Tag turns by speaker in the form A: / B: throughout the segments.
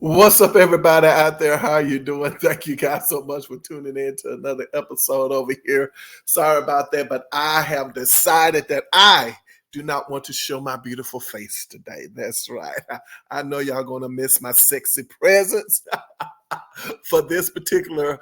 A: What's up, everybody out there? How you doing? Thank you guys so much for tuning in to another episode over here. Sorry about that, but I have decided that I do not want to show my beautiful face today. That's right. I know y'all going to miss my sexy presence for this particular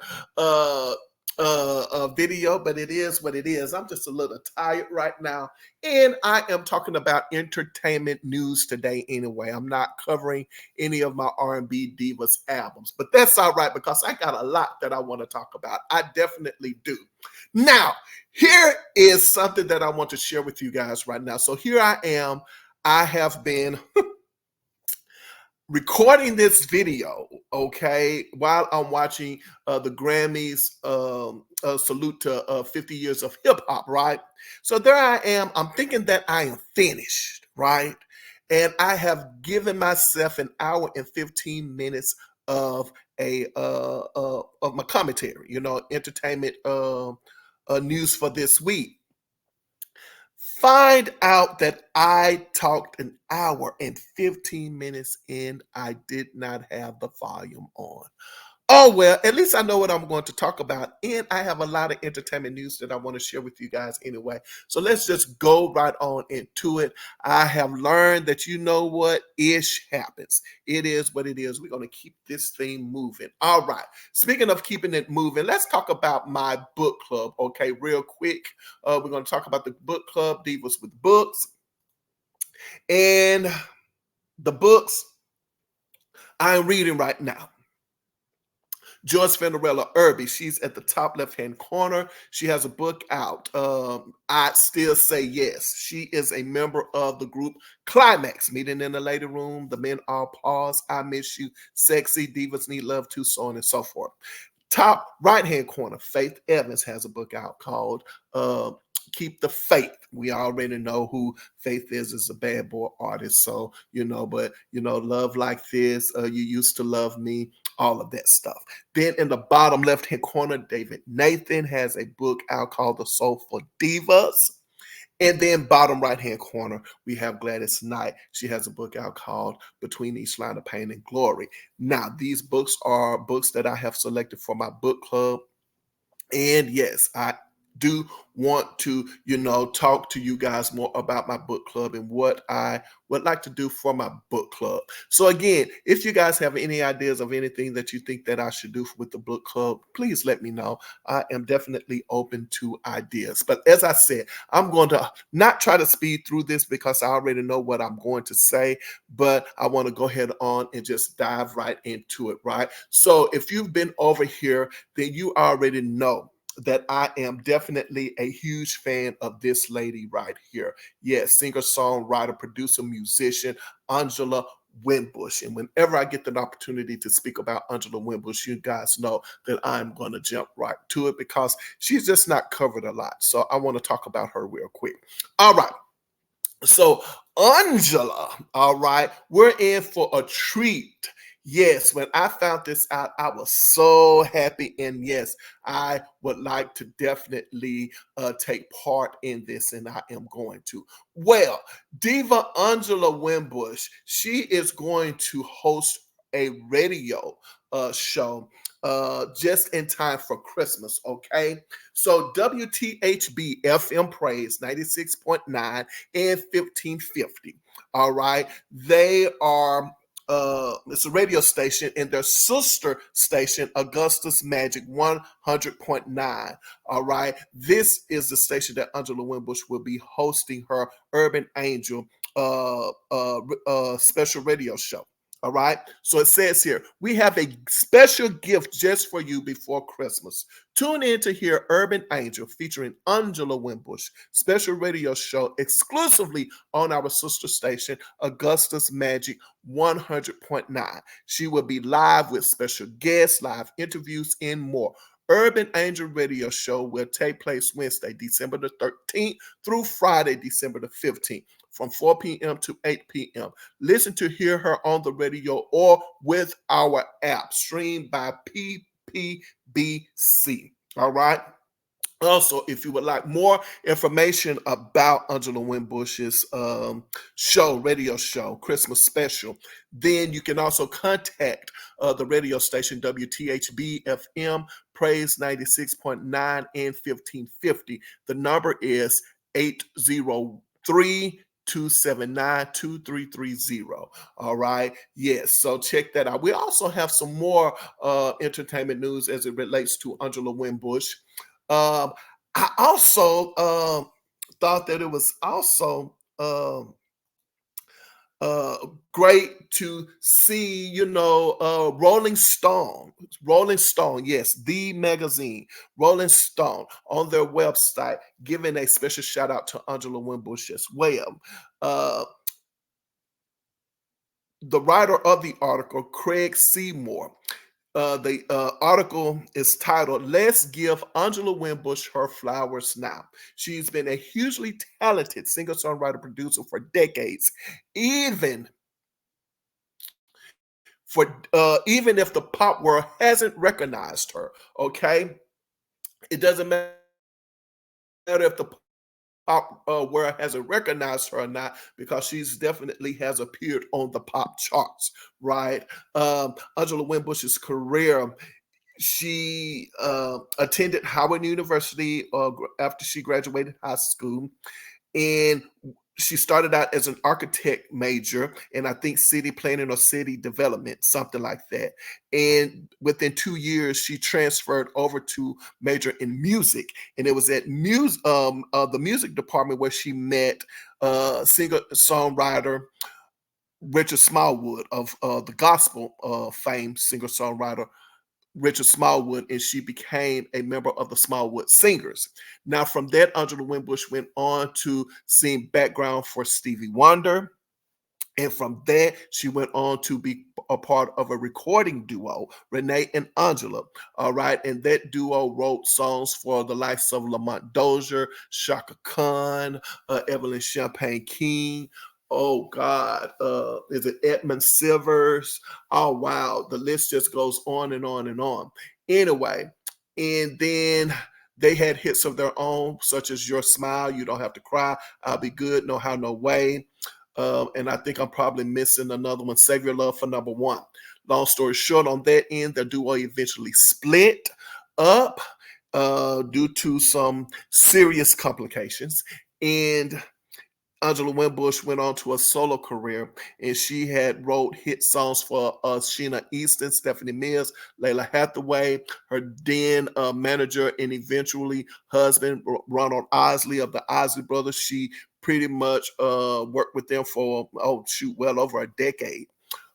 A: video, but it is what it is. I'm just a little tired right now, and I am talking about entertainment news today anyway. I'm not covering any of my R&B divas albums, but that's all right because I got a lot that I want to talk about. I definitely do. Now, here is something that I want to share with you guys right now. So here I am. I have been recording this video, okay, while I'm watching the Grammys salute to 50 years of hip hop, right? So there I am. I'm thinking that I am finished, right? And I have given myself an hour and 15 minutes of of my commentary, entertainment news for this week. Find out that I talked an hour and 15 minutes and I did not have the volume on. Oh, well, at least I know what I'm going to talk about. And I have a lot of entertainment news that I want to share with you guys anyway. So let's just go right on into it. I have learned that you know what ish happens. It is what it is. We're going to keep this thing moving. All right. Speaking of keeping it moving, let's talk about my book club. Okay, real quick. We're going to talk about the book club, Divas with Books. And the books I'm reading right now. Joyce Cinderella Irby, she's at the top left-hand corner. She has a book out, I'd Still Say Yes. She is a member of the group Climax, Meeting in the Lady Room, The Men All Pause, I Miss You, Sexy, Divas Need Love Too, so on and so forth. Top right-hand corner, Faith Evans has a book out called Keep the Faith. We already know who Faith is a bad boy artist. So, but Love Like This, You Used to Love Me, all of that stuff. Then in the bottom left-hand corner, David Nathan has a book out called The Soulful Divas. And then bottom right-hand corner, we have Gladys Knight. She has a book out called Between Each Line of Pain and Glory. Now, these books are books that I have selected for my book club. And yes, I do want to, talk to you guys more about my book club and what I would like to do for my book club. So again, if you guys have any ideas of anything that you think that I should do with the book club, please let me know. I am definitely open to ideas. But as I said, I'm going to not try to speed through this because I already know what I'm going to say, but I want to go ahead on and just dive right into it, right? So if you've been over here, then you already know that I am definitely a huge fan of this lady right here. Yes, singer, songwriter, producer, musician, AngelaWinbush. And whenever I get the opportunity to speak about AngelaWinbush, you guys know that I'm going to jump right to it because she's just not covered a lot. So I want to talk about her real quick. All right. So Angela, all right, we're in for a treat. Yes, when I found this out, I was so happy. And yes, I would like to definitely take part in this, and I am going to. Well, Diva AngelaWinbush, she is going to host a radio show just in time for Christmas, okay? So WTHB FM Praise 96.9 and 1550, all right? They are it's a radio station, and their sister station, Augusta's Magic 100.9. All right. This is the station that AngelaWinbush will be hosting her Urban Angel special radio show. All right. So it says here, we have a special gift just for you before Christmas. Tune in to hear Urban Angel featuring Angela Winbush special radio show exclusively on our sister station, Augusta's Magic 100.9. She will be live with special guests, live interviews, and more. Urban Angel Radio Show will take place Wednesday, December the 13th through Friday, December the 15th from 4 p.m. to 8 p.m. Listen to hear her on the radio or with our app streamed by PPBC. All right. Also, if you would like more information about Angela Winbush's radio show, Christmas special, then you can also contact the radio station WTHB FM, Praise 96.9 and 1550. The number is 803 279 2330. All right. Yes. So check that out. We also have some more entertainment news as it relates to Angela Winbush. I also thought that it was also great to see, Rolling Stone, yes, the magazine, Rolling Stone, on their website, giving a special shout out to Angela Winbush as well. The writer of the article, Craig Seymour, the article is titled, Let's Give Angela Winbush Her Flowers Now. She's been a hugely talented singer-songwriter producer for decades, even even if the pop world hasn't recognized her. Okay, it doesn't matter if the pop world hasn't recognized her or not, because she's definitely has appeared on the pop charts, right? Angela Winbush's career, she attended Howard University after she graduated high school, and she started out as an architect major, and I think city planning or city development, something like that. And within 2 years, she transferred over to major in music, and it was at the music department where she met singer songwriter Richard Smallwood of the gospel fame, singer songwriter Richard Smallwood, and she became a member of the Smallwood Singers. Now, from that, Angela Winbush went on to sing background for Stevie Wonder. And from that, she went on to be a part of a recording duo, Renee and Angela. All right. And that duo wrote songs for the likes of Lamont Dozier, Shaka Khan, Evelyn Champagne King. Oh God, is it Edmund Silvers? Oh wow, the list just goes on and on and on. Anyway, and then they had hits of their own, such as Your Smile, You Don't Have to Cry, I'll Be Good, No How, No Way. And I think I'm probably missing another one, Save Your Love for Number One. Long story short, on that end, the duo eventually split up due to some serious complications. And Angela Winbush went on to a solo career, and she had wrote hit songs for Sheena Easton, Stephanie Mills, Layla Hathaway, her then manager and eventually husband, Ronald Isley of the Isley Brothers. She pretty much worked with them for, well over a decade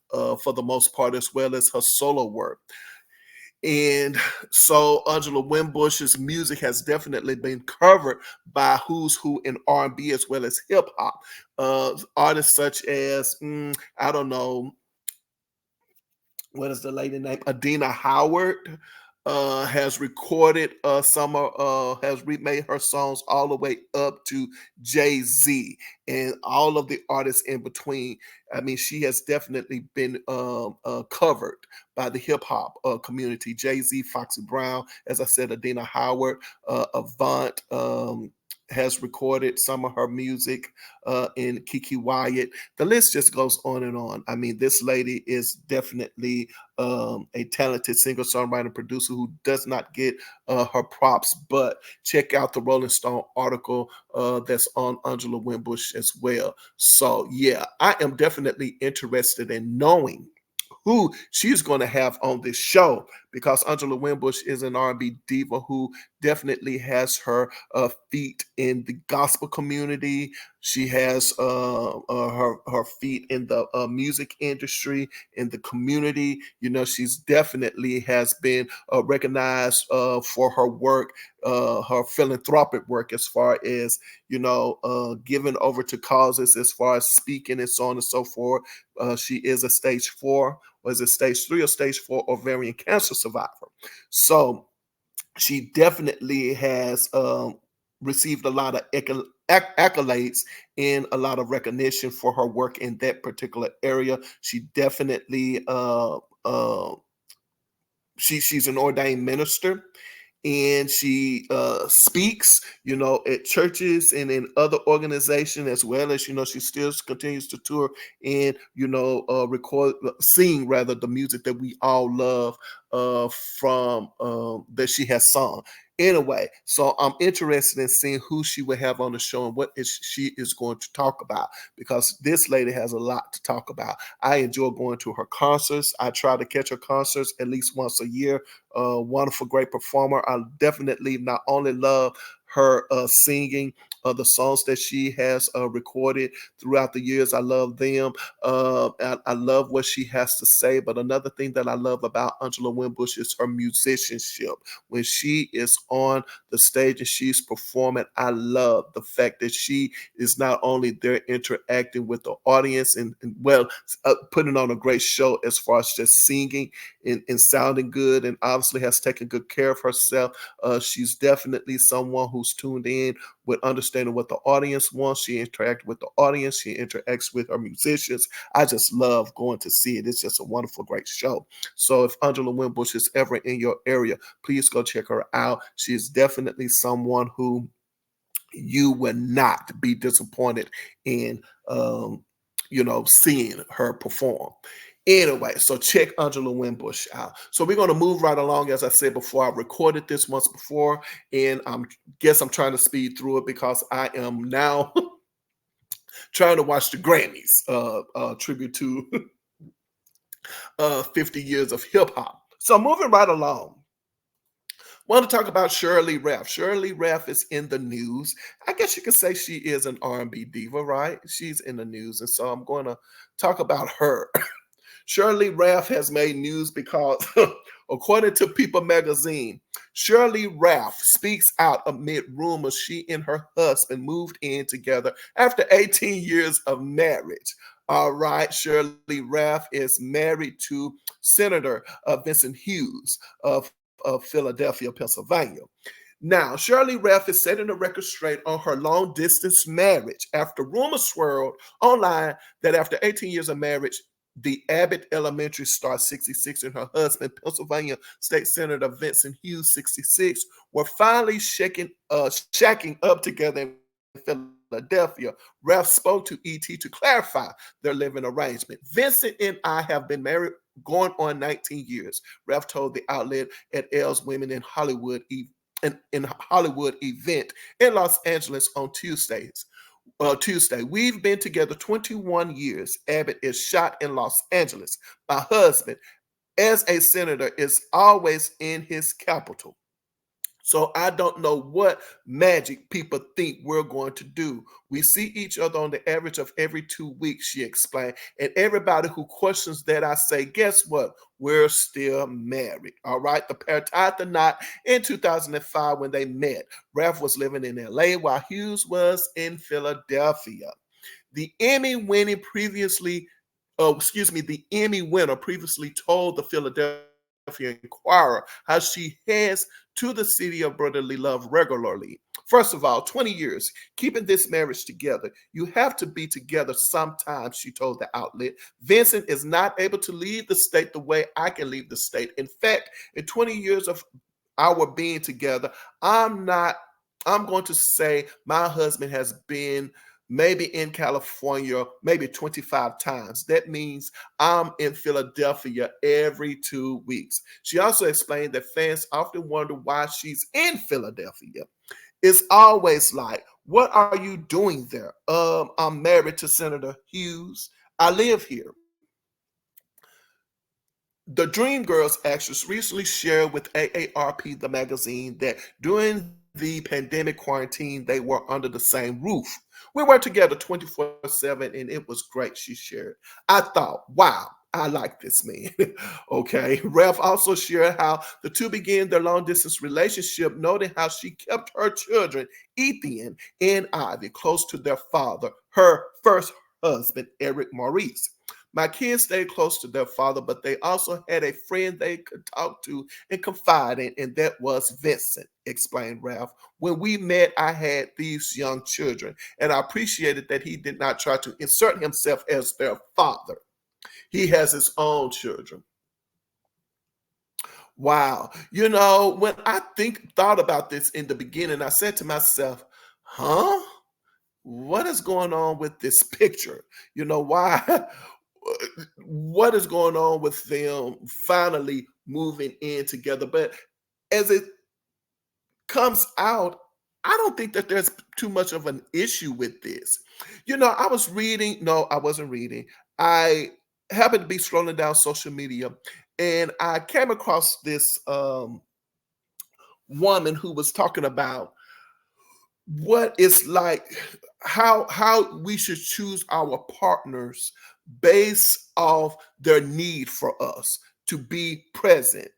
A: for the most part, as well as her solo work. And so Angela Winbush's music has definitely been covered by who's who in R&B as well as hip hop. Artists such as, I don't know, what is the lady name? Adina Howard has recorded has remade her songs all the way up to Jay-Z and all of the artists in between. I mean, she has definitely been covered by the hip hop community. Jay-Z, Foxy Brown, as I said, Adina Howard, Avant, has recorded some of her music in Kiki Wyatt. The list just goes on and on. I mean, this lady is definitely a talented singer, songwriter, producer who does not get her props. But check out the Rolling Stone article that's on Angela Winbush as well. So yeah, I am definitely interested in knowing who she's going to have on this show, because Angela Winbush is an R&B diva who definitely has her feet in the gospel community. She has her her feet in the music industry, in the community. She's definitely has been recognized for her work, her philanthropic work, as far as giving over to causes, as far as speaking and so on and so forth. She is a stage 4, or is it stage 3 or stage 4 ovarian cancer survivor. So she definitely has received a lot of accolades and a lot of recognition for her work in that particular area. She definitely she's an ordained minister, and she speaks, at churches and in other organizations, as well as, she still continues to tour and, record, sing rather, the music that we all love from that she has sung. Anyway, so I'm interested in seeing who she will have on the show and what she is going to talk about, because this lady has a lot to talk about. I enjoy going to her concerts. I try to catch her concerts at least once a year. Wonderful, great performer. I definitely not only love her singing the songs that she has recorded throughout the years. I love them. I love what she has to say. But another thing that I love about AngelaWinbush is her musicianship. When she is on the stage and she's performing, I love the fact that she is not only there interacting with the audience and putting on a great show as far as just singing and sounding good, and obviously has taken good care of herself. She's definitely someone who's tuned in with understanding what the audience wants. She interacts with the audience. She interacts with her musicians. I just love going to see it. It's just a wonderful, great show. So if AngelaWinbush is ever in your area, please go check her out. She is definitely someone who you will not be disappointed in, seeing her perform. Anyway, so check AngelaWinbush out. So we're going to move right along. As I said before, I recorded this once before, and I'm trying to speed through it because I am now trying to watch the Grammys tribute to 50 years of hip hop. So moving right along. Want to talk about SheryLeeRalph. SheryLeeRalph is in the news. I guess you could say she is an R&B diva, right? She's in the news, and so I'm going to talk about her. SheryLeeRalph has made news because, according to People magazine, SheryLeeRalph speaks out amid rumors she and her husband moved in together after 18 years of marriage. All right, SheryLeeRalph is married to Senator Vincent Hughes of Philadelphia, Pennsylvania. Now, SheryLeeRalph is setting the record straight on her long-distance marriage after rumors swirled online that after 18 years of marriage, the Abbott Elementary star, 66, and her husband, Pennsylvania State Senator Vincent Hughes, 66, were finally shacking up together in Philadelphia. Ralph spoke to ET to clarify their living arrangement. Vincent and I have been married going on 19 years, Ralph told the outlet at L's Women in Hollywood event in Los Angeles on Tuesday. We've been together 21 years. Abbott is shot in Los Angeles. My husband, as a senator, is always in his capital. So I don't know what magic people think we're going to do. We see each other on the average of every 2 weeks, she explained. And everybody who questions that, I say, guess what? We're still married. All right. The pair tied the knot in 2005 when they met. Ralph was living in LA while Hughes was in Philadelphia. The Emmy winner previously told the Philadelphia Inquirer how she heads to the city of brotherly love regularly. First of all, 20 years keeping this marriage together. You have to be together sometimes, she told the outlet. Vincent is not able to leave the state the way I can leave the state. In fact, in 20 years of our being together, I'm going to say my husband has been maybe in California, maybe 25 times. That means I'm in Philadelphia every 2 weeks. She also explained that fans often wonder why she's in Philadelphia. It's always like, what are you doing there? I'm married to Senator Hughes. I live here. The Dreamgirls actress recently shared with AARP, the magazine, that during the pandemic quarantine, they were under the same roof. We were together 24/7 and it was great, she shared. I thought, wow, I like this man. Okay. Ralph also shared how the two began their long distance relationship, noting how she kept her children, Ethan and Ivy, close to their father, her first husband, Eric Maurice. My kids stayed close to their father, but they also had a friend they could talk to and confide in, and that was Vincent, explained Ralph. When we met, I had these young children, and I appreciated that he did not try to insert himself as their father. He has his own children. Wow. When I thought about this in the beginning, I said to myself, huh? What is going on with this picture? Why? What is going on with them finally moving in together? But as it comes out, I don't think that there's too much of an issue with this. I was reading, no, I wasn't reading. I happened to be scrolling down social media and I came across this woman who was talking about what it's like, how we should choose our partners based off their need for us to be present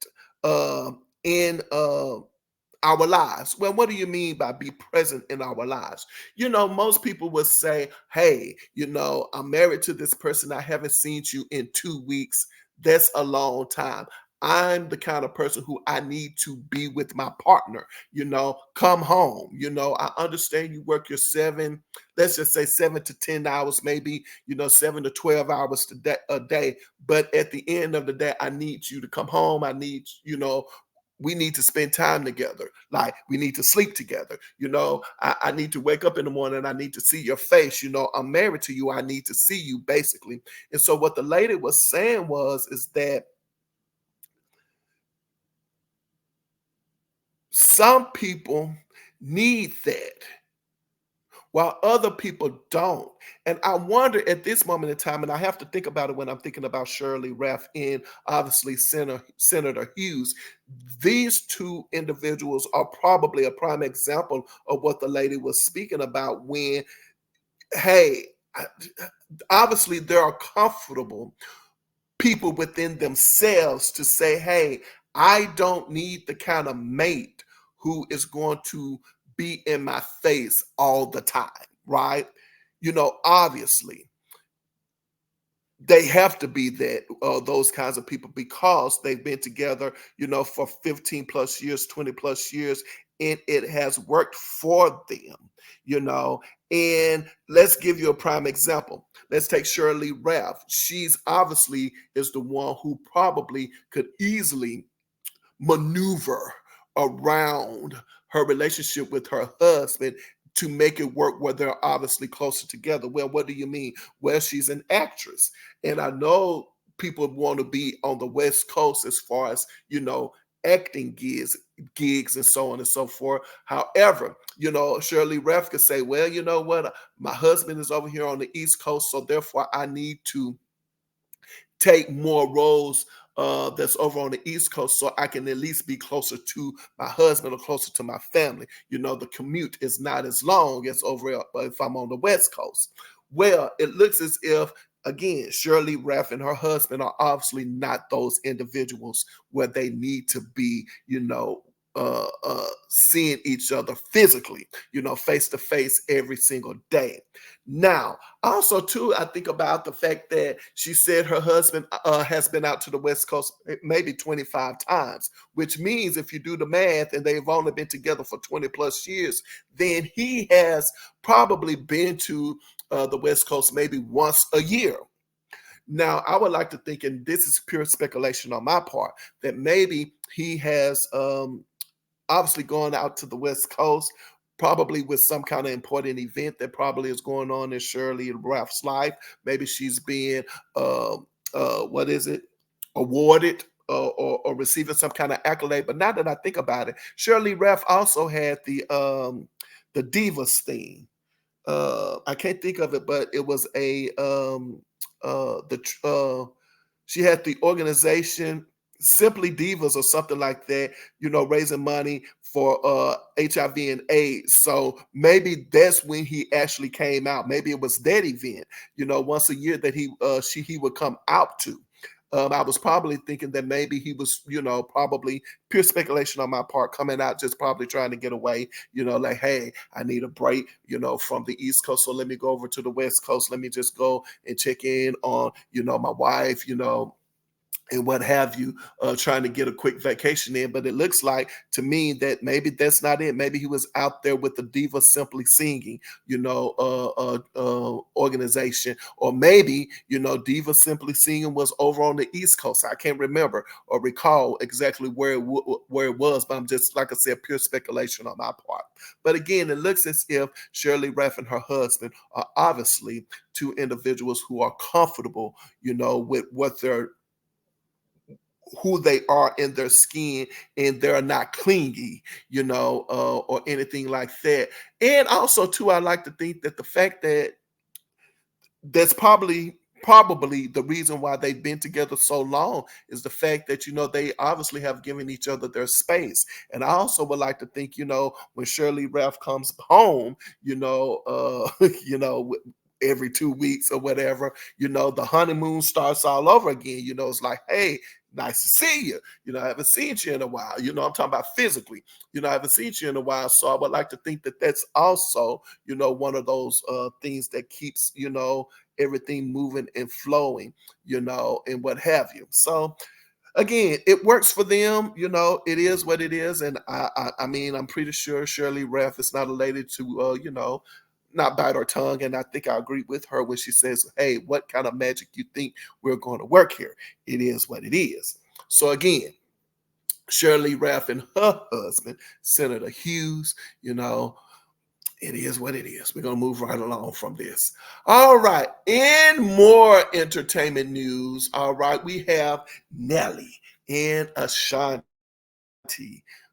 A: in our lives. Well, what do you mean by be present in our lives? Most people would say, hey, I'm married to this person. I haven't seen you in 2 weeks. That's a long time. I'm the kind of person who I need to be with my partner, come home. I understand you work your let's just say 7 to 10 hours, maybe, 7 to 12 hours a day. But at the end of the day, I need you to come home. We need to spend time together. Like we need to sleep together. I need to wake up in the morning. I need to see your face. I'm married to you. I need to see you basically. And so what the lady was saying is that some people need that while other people don't. And I wonder at this moment in time, and I have to think about it when I'm thinking about SheryLeeRalph and obviously Senator Hughes, these two individuals are probably a prime example of what the lady was speaking about when, hey, obviously they are comfortable people within themselves to say, hey, I don't need the kind of mate who is going to be in my face all the time, right? Obviously, they have to be those kinds of people because they've been together, for 15 plus years, 20 plus years, and it has worked for them, you know. And let's give you a prime example. Let's take SheryLeeRalph. She's obviously is the one who probably could easily maneuver around her relationship with her husband to make it work where they're obviously closer together. Well, what do you mean? Well, she's an actress. And I know people want to be on the West Coast as far as, acting gigs and so on and so forth. However, SheryLeeRalph could say, well, you know what? My husband is over here on the East Coast, so therefore I need to take more roles that's over on the East Coast so I can at least be closer to my husband or closer to my family. The commute is not as long as over if I'm on the West Coast. Well, it looks as if, again, SheryLeeRalph and her husband are obviously not those individuals where they need to be, seeing each other physically, face to face every single day. Now, also, too, I think about the fact that she said her husband has been out to the West Coast maybe 25 times, which means if you do the math and they've only been together for 20 plus years, then he has probably been to the West Coast maybe once a year. Now, I would like to think, and this is pure speculation on my part, that maybe he has obviously gone out to the West Coast, probably with some kind of important event that probably is going on in SheryLeeRalph's life. Maybe she's being, what is it, awarded or receiving some kind of accolade. But now that I think about it, SheryLeeRalph also had the Divas thing. I can't think of it, but it was she had the organization. Simply Divas or something like that, raising money for HIV and AIDS. So maybe that's when he actually came out. Maybe it was that event, once a year that he would come out to. I was probably thinking that maybe he was, probably pure speculation on my part, coming out just probably trying to get away, like, hey, I need a break, from the East Coast. So let me go over to the West Coast. Let me just go and check in on, my wife, and what have you, trying to get a quick vacation in. But it looks like to me that maybe that's not it. Maybe he was out there with the Diva Simply Singing, organization, or maybe Diva Simply Singing was over on the East Coast. I can't remember or recall exactly where it was, but I'm just, like I said, pure speculation on my part. But again, it looks as if SheryLeeRalph and her husband are obviously two individuals who are comfortable, with what they're who they are in their skin, and they're not clingy, or anything like that. And also, too, I like to think that the fact that that's probably the reason why they've been together so long is the fact that they obviously have given each other their space. And I also would like to think, when SheryLeeRalph comes home, every 2 weeks or whatever, the honeymoon starts all over again. It's like, hey, nice to see you. I haven't seen you in a while. I'm talking about physically. I haven't seen you in a while. So I would like to think that that's also, one of those things that keeps, everything moving and flowing, and what have you. So again, it works for them. It is what it is. And I mean, I'm pretty sure SheryLeeRalph is not a lady to, not bite her tongue. And I think I agree with her when she says, hey, what kind of magic you think we're going to work here? It is what it is. So again, SheryLeeRalph and her husband, Senator Hughes, it is what it is. We're going to move right along from this. All right. In more entertainment news, all right, we have Nelly and Ashanti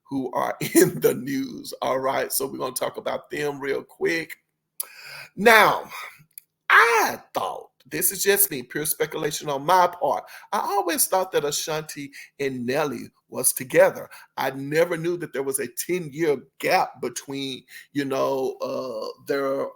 A: who are in the news. All right. So we're going to talk about them real quick. Now, I thought, this is just me, pure speculation on my part. I always thought that Ashanti and Nelly was together. I never knew that there was a 10-year gap between, their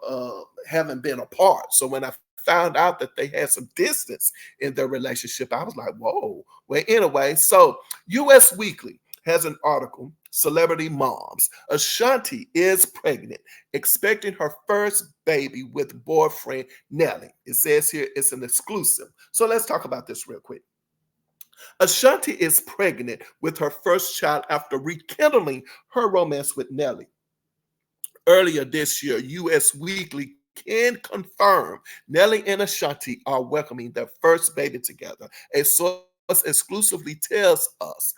A: having been apart. So when I found out that they had some distance in their relationship, I was like, whoa. Well, anyway, so US Weekly has an article, Celebrity Moms. Ashanti is pregnant, expecting her first baby with boyfriend Nelly. It says here it's an exclusive. So let's talk about this real quick. Ashanti is pregnant with her first child after rekindling her romance with Nelly. Earlier this year, US Weekly can confirm Nelly and Ashanti are welcoming their first baby together. A source exclusively tells us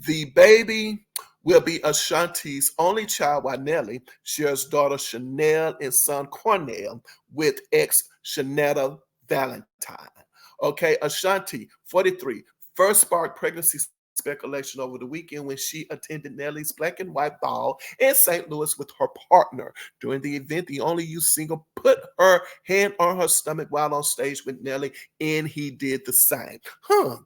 A: the baby will be Ashanti's only child, while Nelly shares daughter Chanel and son Cornell with ex Shanetta Valentine. Okay, Ashanti, 43, first sparked pregnancy speculation over the weekend when she attended Nelly's Black and White Ball in St. Louis with her partner. During the event, the only youth singer put her hand on her stomach while on stage with Nelly, and he did the same.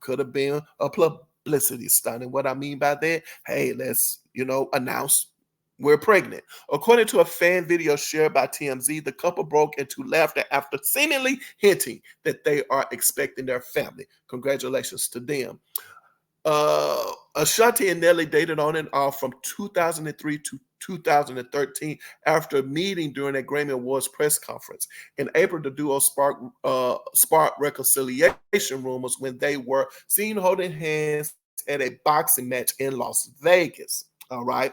A: Could have been a publicity stunt. And what I mean by that, hey, let's, announce we're pregnant. According to a fan video shared by TMZ, the couple broke into laughter after seemingly hinting that they are expecting their family. Congratulations to them. Ashanti and Nelly dated on and off from 2003 to 2013 after meeting during a Grammy Awards press conference. In April, the duo sparked reconciliation rumors when they were seen holding hands at a boxing match in Las Vegas. All right.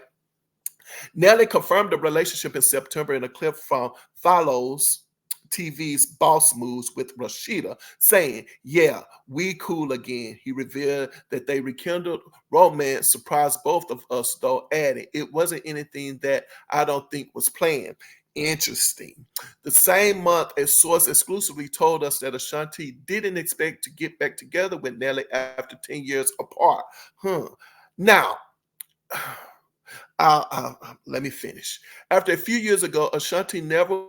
A: Nelly confirmed the relationship in September in a clip from Follows TV's Boss Moves with Rashida, saying, yeah, we cool again. He revealed that they rekindled romance, surprised both of us, though, adding, it wasn't anything that I don't think was planned. Interesting. The same month, a source exclusively told us that Ashanti didn't expect to get back together with Nelly after 10 years apart. Now, let me finish. After a few years ago, Ashanti never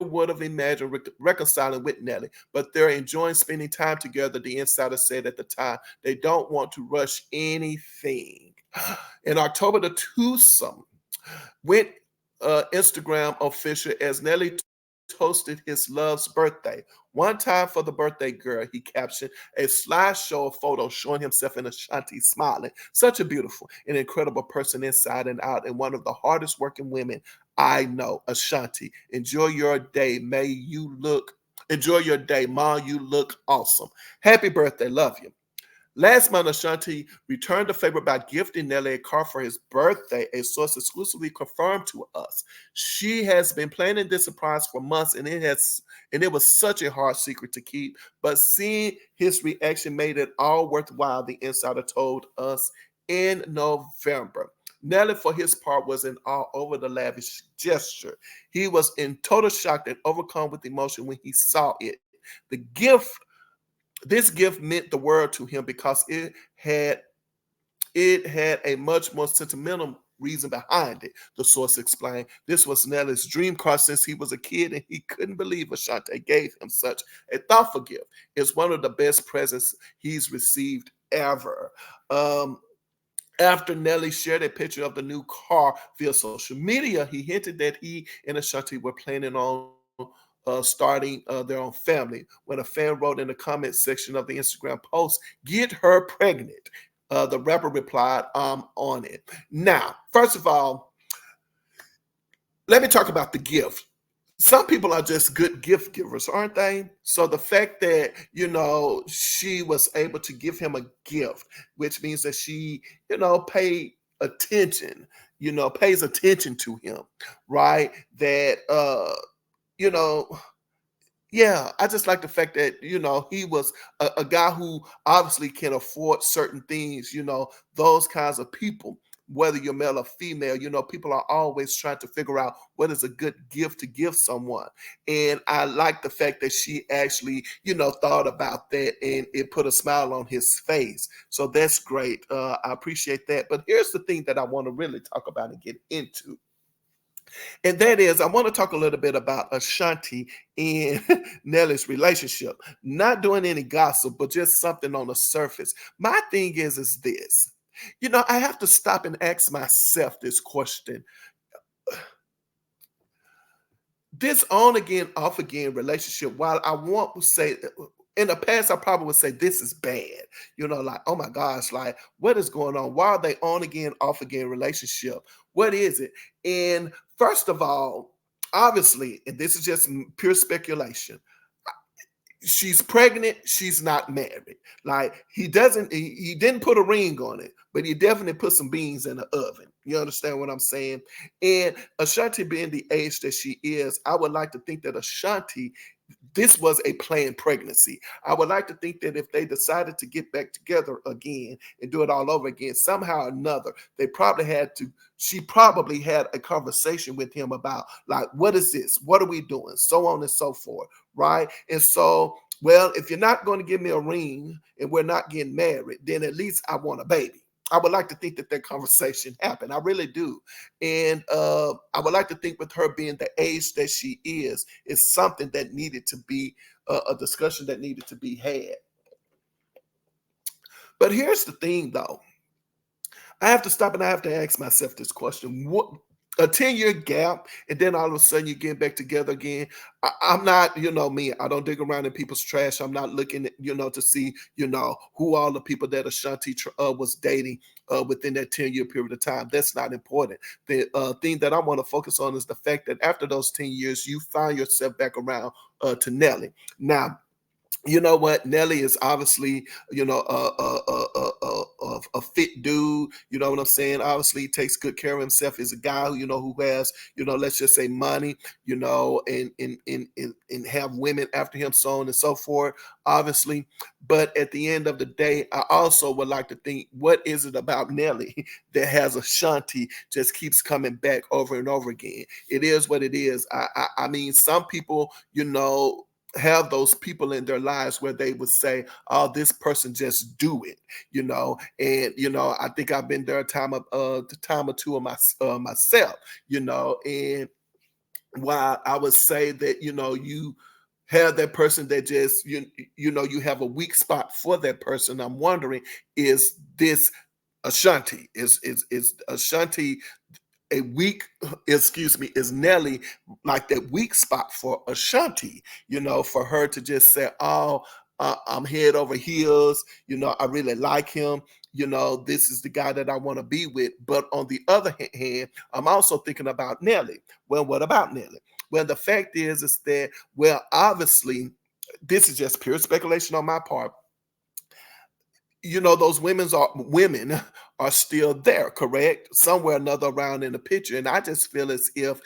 A: would have imagined reconciling with Nelly, but they're enjoying spending time together. The insider said at the time they don't want to rush anything. In October, the twosome went Instagram official as Nelly toasted his love's birthday. One time for the birthday girl, he captioned a slideshow of photos showing himself in Ashanti smiling. Such a beautiful and incredible person inside and out, and one of the hardest working women I know. Ashanti, enjoy your day. Enjoy your day, Ma. You look awesome. Happy birthday. Love you. Last month, Ashanti returned the favor by gifting Nelly a car for his birthday, a source exclusively confirmed to us. She has been planning this surprise for months, and it was such a hard secret to keep. But seeing his reaction made it all worthwhile, the insider told us in November. Nelly, for his part, was in awe over the lavish gesture. He was in total shock and overcome with emotion when he saw it. The gift this gift meant the world to him because it had a much more sentimental reason behind it, the source explained. This was Nelly's dream car since he was a kid, and he couldn't believe Ashanti gave him such a thoughtful gift. It's one of the best presents he's received ever. After Nelly shared a picture of the new car via social media, he hinted that he and Ashanti were planning on starting their own family. When a fan wrote in the comment section of the Instagram post, "Get her pregnant," the rapper replied, "I'm on it." Now, first of all, let me talk about the gift. Some people are just good gift givers, aren't they? So the fact that, she was able to give him a gift, which means that she, paid attention, pays attention to him, right? That, you know, yeah, I just like the fact that, he was a guy who obviously can afford certain things, those kinds of people, whether you're male or female, people are always trying to figure out what is a good gift to give someone. And I like the fact that she actually, thought about that and it put a smile on his face. So that's great. I appreciate that. But here's the thing that I want to really talk about and get into. And that is, I want to talk a little bit about Ashanti and Nelly's relationship. Not doing any gossip, but just something on the surface. My thing is this. I have to stop and ask myself this question. This on again, off again relationship, while I want to say in the past, I probably would say this is bad. Like, oh my gosh, like what is going on? Why are they on again, off again relationship? What is it? And first of all, obviously, and this is just pure speculation, she's pregnant, she's not married. Like he didn't put a ring on it, but he definitely put some beans in the oven. You understand what I'm saying? And Ashanti being the age that she is, I would like to think that Ashanti, this was a planned pregnancy. I would like to think that if they decided to get back together again and do it all over again, somehow or another, she probably had a conversation with him about, like, what is this? What are we doing? So on and so forth, right? And so, well, if you're not going to give me a ring and we're not getting married, then at least I want a baby. I would like to think that conversation happened. I really do. And I would like to think with her being the age that she is something that needed to be a discussion that needed to be had. But here's the thing, though. I have to stop and I have to ask myself this question. What a 10-year gap, and then all of a sudden you get back together again. I'm not, me, I don't dig around in people's trash. I'm not looking at, to see, who all the people that Ashanti was dating within that 10-year period of time. That's not important. The thing that I want to focus on is the fact that after those 10 years, you find yourself back around to Nelly. Now, you know what? Nelly is obviously, a fit dude. You know what I'm saying? Obviously, he takes good care of himself. He's a guy who, who has, let's just say money, and have women after him, so on and so forth, obviously. But at the end of the day, I also would like to think, what is it about Nelly that has Ashanti just keeps coming back over and over again? It is what it is. I mean, some people, have those people in their lives where they would say, "Oh, this person just do it," and I think I've been there a time or two of myself, and While I would say that, you have that person that just, you have a weak spot for that person. I'm wondering, is this Ashanti? Is Ashanti a weak, excuse me, is Nelly like that weak spot for Ashanti, for her to just say, oh, I'm head over heels, I really like him, this is the guy that I want to be with. But on the other hand, I'm also thinking about Nelly. Well, what about Nelly? Well, the fact is that, well, obviously, this is just pure speculation on my part. Those women are still there, correct? Somewhere or another around in the picture. And I just feel as if,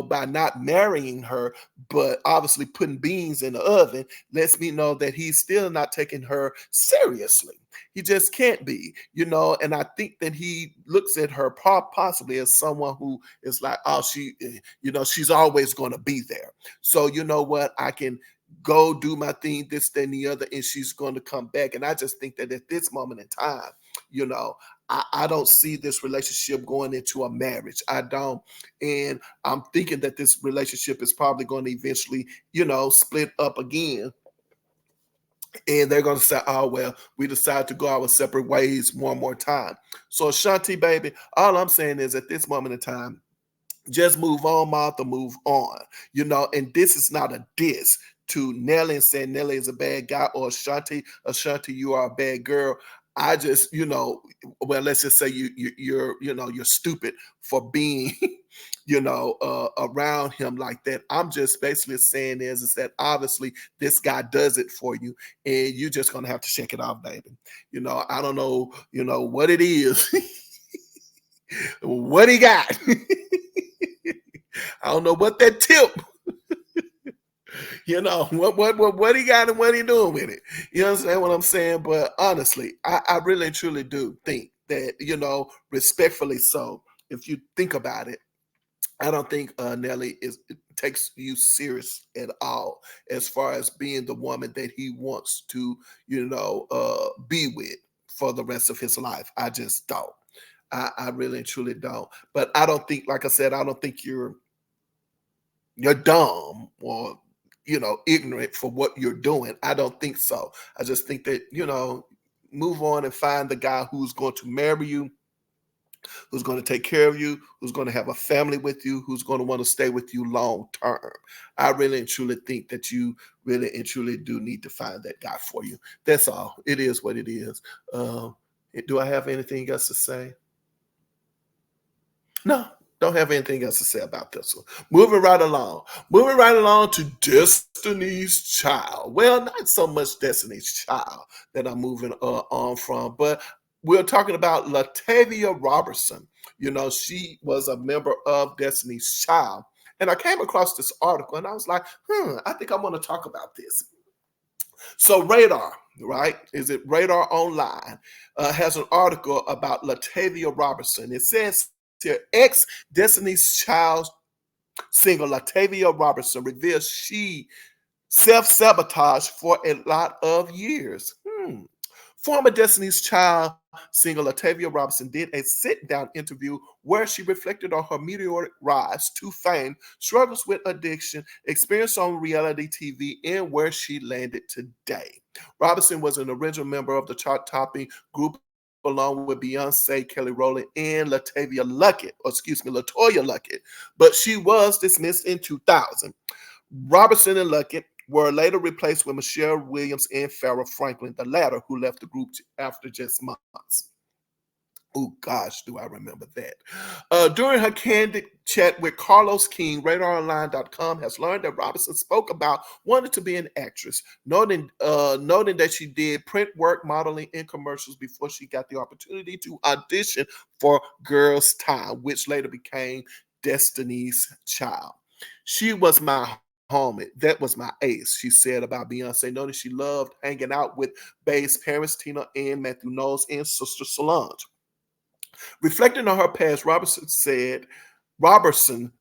A: by not marrying her, but obviously putting beans in the oven, lets me know that he's still not taking her seriously. He just can't be, and I think that he looks at her possibly as someone who is like, oh, she's always going to be there. So you know what? I can go do my thing, this, then the other, and she's going to come back. And I just think that at this moment in time, you know, I don't see this relationship going into a marriage. I don't. And I'm thinking that this relationship is probably going to eventually, split up again. And they're going to say, oh, well, we decided to go our separate ways one more time. So, Ashanti, baby, all I'm saying is at this moment in time, just move on, Martha, move on. And this is not a diss to Nelly and saying Nelly is a bad guy, or Ashanti, you are a bad girl. I just, well, let's just say you're stupid for being, around him like that. I'm just basically saying is that obviously this guy does it for you, and you're just gonna have to shake it off, baby. I don't know, what it is, what he got. I don't know what that tip, what he got and what he doing with it. You understand what I'm saying? But honestly, I really and truly do think that, respectfully so, if you think about it, I don't think Nelly takes you serious at all as far as being the woman that he wants to, be with for the rest of his life. I just don't. I really and truly don't. But I don't think, like I said, I don't think you're dumb or ignorant for what you're doing. I don't think so. I just think that move on and find the guy who's going to marry you, who's going to take care of you, who's going to have a family with you, who's going to want to stay with you long term. I really and truly think that you really and truly do need to find that guy for you. That's all. It is what it is. Do I have anything else to say? No, don't have anything else to say about this one. Moving right along. Moving right along to Destiny's Child. Well, not so much Destiny's Child that I'm moving on from, but we're talking about Latavia Robertson. She was a member of Destiny's Child. And I came across this article and I was like, I think I want to talk about this. So Radar, right? Is it Radar Online? Has an article about Latavia Robertson. It says here, ex Destiny's Child singer Latavia Robertson reveals she self-sabotaged for a lot of years. Former Destiny's Child singer Latavia Robertson did a sit-down interview where she reflected on her meteoric rise to fame, struggles with addiction, experience on reality TV, and where she landed today. Robinson was an original member of the chart-topping group along with Beyonce, Kelly Rowland, and Latoya Luckett, but she was dismissed in 2000. Robertson and Luckett were later replaced with Michelle Williams and Farrah Franklin, the latter who left the group after just months. Oh gosh, do I remember that. During her candid chat with Carlos King, RadarOnline.com has learned that Robinson spoke about wanting to be an actress, noting that she did print work, modeling, and commercials before she got the opportunity to audition for Girls Time, which later became Destiny's Child. She was my homie. That was my ace, she said about Beyonce, noting she loved hanging out with Bae's parents, Tina and Matthew Knowles, and sister Solange. Reflecting on her past, Robertson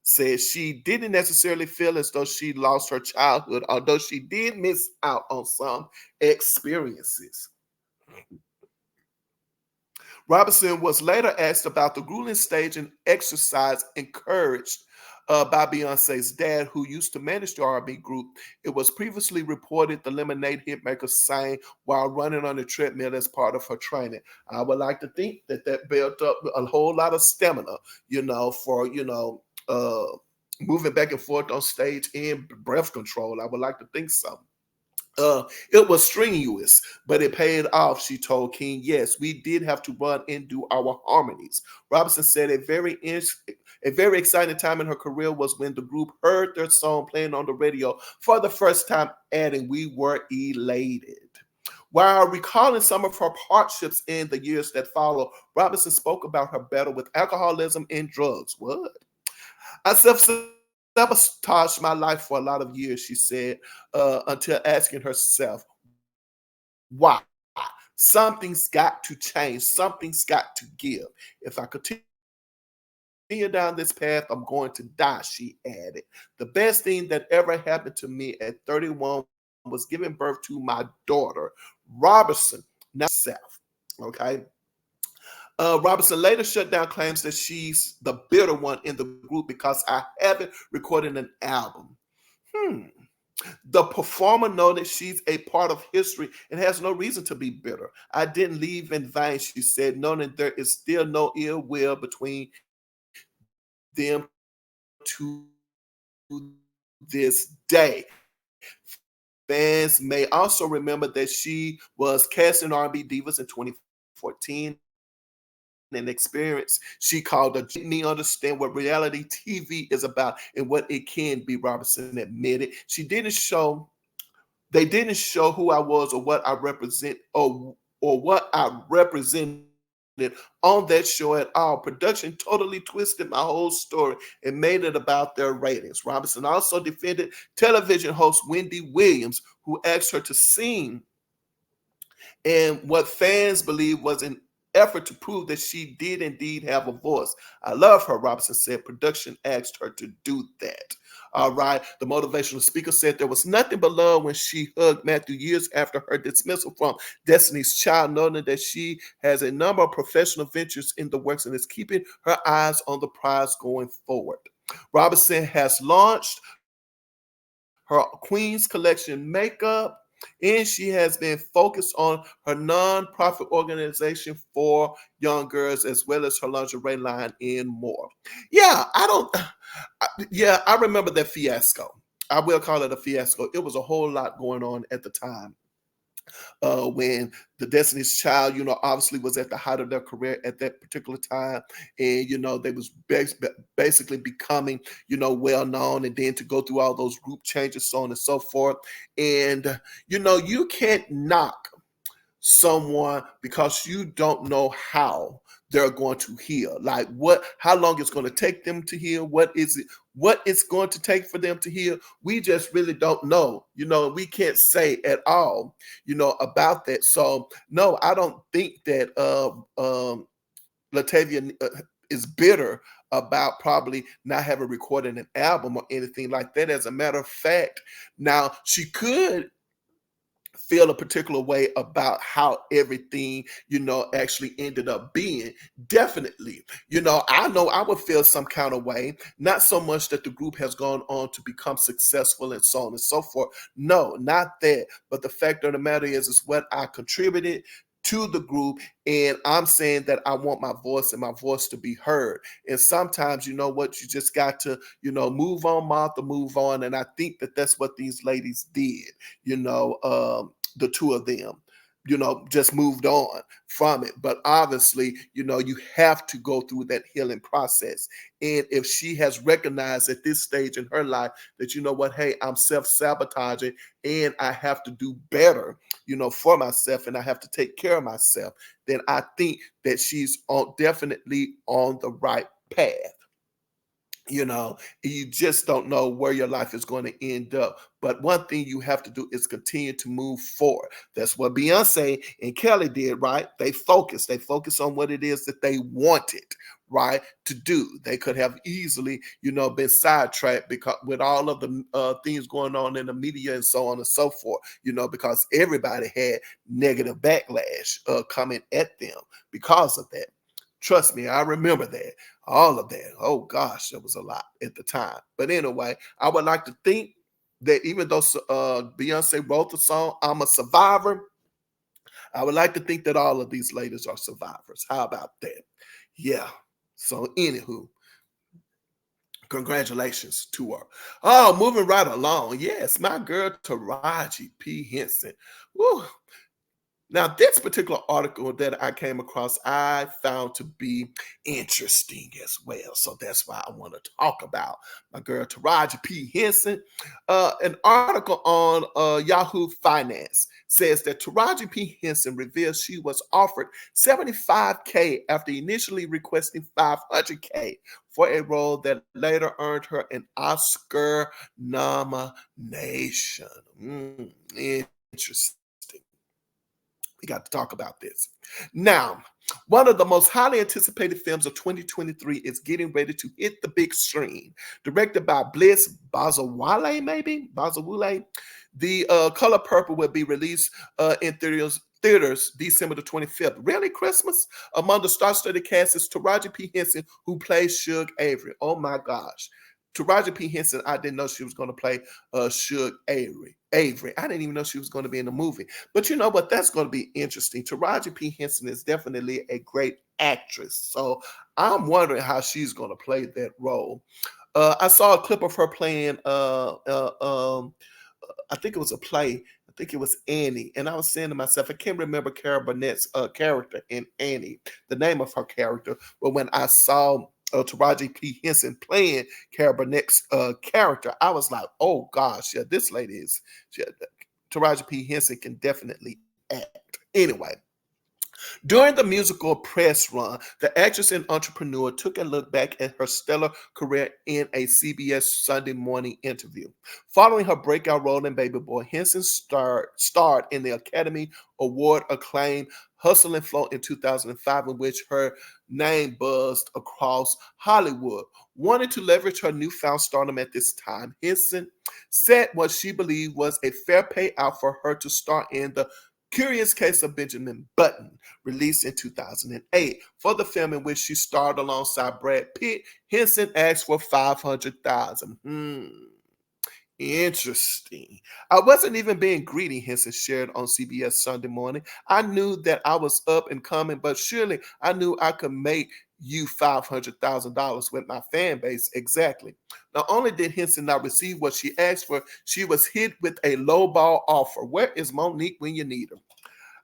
A: said she didn't necessarily feel as though she lost her childhood, although she did miss out on some experiences. Robinson was later asked about the grueling stage and exercise encouraged by Beyonce's dad, who used to manage the R&B group. It was previously reported the Lemonade hitmaker sang while running on the treadmill as part of her training. I would like to think that that built up a whole lot of stamina, for moving back and forth on stage and breath control. I would like to think so. It was strenuous, but it paid off, she told King. Yes, we did have to run and do our harmonies. Robinson said a very exciting time in her career was when the group heard their song playing on the radio for the first time, adding, we were elated. While recalling some of her hardships in the years that followed, Robinson spoke about her battle with alcoholism and drugs. What? I sabotaged my life for a lot of years, she said, until asking herself, why? Something's got to change. Something's got to give. If I continue down this path, I'm going to die, she added. The best thing that ever happened to me at 31 was giving birth to my daughter, Robertson, now self. Okay. Robinson later shut down claims that she's the bitter one in the group because I haven't recorded an album. The performer noted she's a part of history and has no reason to be bitter. I didn't leave in vain, she said, knowing there is still no ill will between them to this day. Fans may also remember that she was cast in R&B Divas in 2014. An experience she called a me understand what reality TV is about and what it can be, Robinson admitted. They didn't show who I was or what I represent or what I represented on that show at all. Production totally twisted my whole story and made it about their ratings. Robinson also defended television host Wendy Williams, who asked her to sing and what fans believe was an effort to prove that she did indeed have a voice. I love her, Robinson said. Production asked her to do that. All right. The motivational speaker said there was nothing but love when she hugged Matthew years after her dismissal from Destiny's Child, noting that she has a number of professional ventures in the works and is keeping her eyes on the prize going forward. Robinson has launched her Queen's Collection makeup, and she has been focused on her nonprofit organization for young girls, as well as her lingerie line and more. Yeah, I remember that fiasco. I will call it a fiasco. It was a whole lot going on at the time when the Destiny's Child, obviously was at the height of their career at that particular time, and they was basically becoming, well known, and then to go through all those group changes, so on and so forth, and you can't knock someone because you don't know how they're going to heal. Like how long it's going to take them to heal. What it's going to take for them to heal. We just really don't know, we can't say at all, about that. So no, I don't think that Latavia is bitter about probably not having recorded an album or anything like that. As a matter of fact, now she could feel a particular way about how everything, actually ended up being. Definitely. I know I would feel some kind of way, not so much that the group has gone on to become successful and so on and so forth. No, not that. But the fact of the matter is what I contributed to the group, and I'm saying that I want my voice and my voice to be heard. And sometimes, you just got to, move on, Martha, move on. And I think that that's what these ladies did, the two of them, just moved on from it. But obviously, you have to go through that healing process. And if she has recognized at this stage in her life that, hey, I'm self-sabotaging and I have to do better, for myself, and I have to take care of myself, then I think that she's definitely on the right path. You just don't know where your life is going to end up. But one thing you have to do is continue to move forward. That's what Beyonce and Kelly did, right? They focused. They focused on what it is that they wanted, right, to do. They could have easily, been sidetracked because with all of the things going on in the media and so on and so forth, because everybody had negative backlash coming at them because of that. Trust me, I remember that. All of that. Oh gosh, that was a lot at the time. But anyway, I would like to think that even though Beyonce wrote the song "I'm a Survivor," I would like to think that all of these ladies are survivors. How about that? Yeah. So, anywho, congratulations to her. Oh, moving right along. Yes, my girl Taraji P. Henson. Woo. Now, this particular article that I came across, I found to be interesting as well. So that's why I want to talk about my girl Taraji P. Henson. An article on Yahoo Finance says that Taraji P. Henson reveals she was offered 75K after initially requesting 500K for a role that later earned her an Oscar nomination. Interesting. We got to talk about this. Now, one of the most highly anticipated films of 2023 is getting ready to hit the big screen. Directed by Bliss Bazawale, maybe? Bazawule. The Color Purple will be released in theaters December the 25th. Really, Christmas? Among the star-studded cast is Taraji P. Henson, who plays Suge Avery. Oh my gosh. Taraji P. Henson, I didn't know she was going to play Suge Avery. I didn't even know she was going to be in the movie. But you know what? That's going to be interesting. Taraji P. Henson is definitely a great actress. So I'm wondering how she's going to play that role. I saw a clip of her playing, I think it was a play. I think it was Annie. And I was saying to myself, I can't remember Cara Burnett's character in Annie, the name of her character. But when I saw Taraji P. Henson playing Cara Burnett's character, I was like, oh gosh, yeah, this lady is, Taraji P. Henson can definitely act. Anyway, during the musical press run, the actress and entrepreneur took a look back at her stellar career in a CBS Sunday Morning interview. Following her breakout role in Baby Boy, Henson starred in the Academy Award acclaimed Hustle and Flow in 2005, in which her name buzzed across Hollywood. Wanting to leverage her newfound stardom at this time, Henson said what she believed was a fair payout for her to star in the Curious Case of Benjamin Button, released in 2008. For the film, in which she starred alongside Brad Pitt, Henson asked for $500,000. Interesting. I wasn't even being greedy, Henson shared on CBS Sunday Morning. I knew that I was up and coming, but surely I knew I could make you $500,000 with my fan base. Exactly. Not only did Henson not receive what she asked for, she was hit with a lowball offer. Where is Monique when you need her?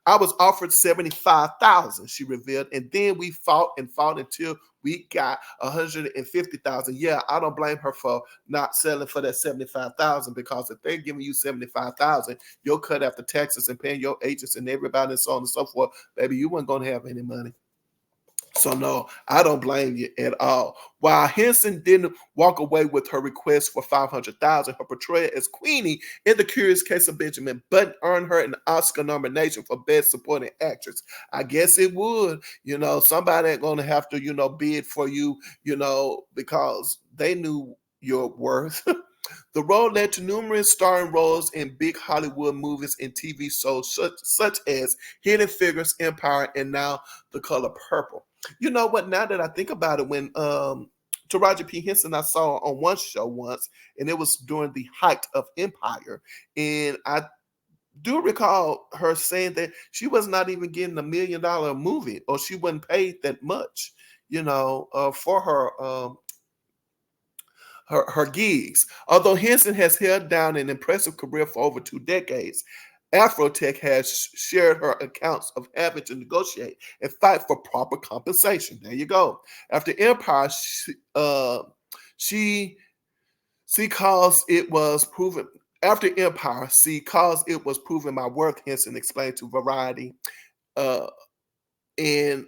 A: I was offered 75,000, she revealed, and then we fought and fought until we got 150,000. Yeah, I don't blame her for not selling for that 75,000, because if they're giving you 75,000, you'll cut after taxes and paying your agents and everybody and so on and so forth. Baby, you weren't going to have any money. So no, I don't blame you at all. While Henson didn't walk away with her request for 500,000, her portrayal as Queenie in The Curious Case of Benjamin Button earned her an Oscar nomination for Best Supporting Actress. I guess it would. Somebody ain't gonna have to, bid for you, because they knew your worth. The role led to numerous starring roles in big Hollywood movies and TV shows such as Hidden Figures, Empire, and now The Color Purple. You know what? Now that I think about it, when Taraji P. Henson I saw on one show once, and it was during the height of Empire, and I do recall her saying that she was not even getting $1 million movie, or she wasn't paid that much, for her gigs. Although Henson has held down an impressive career for over 2 decades, Afrotech has shared her accounts of having to negotiate and fight for proper compensation. There you go. After Empire, she calls it was proven. After Empire, calls it was proving my worth, Henson explained to Variety in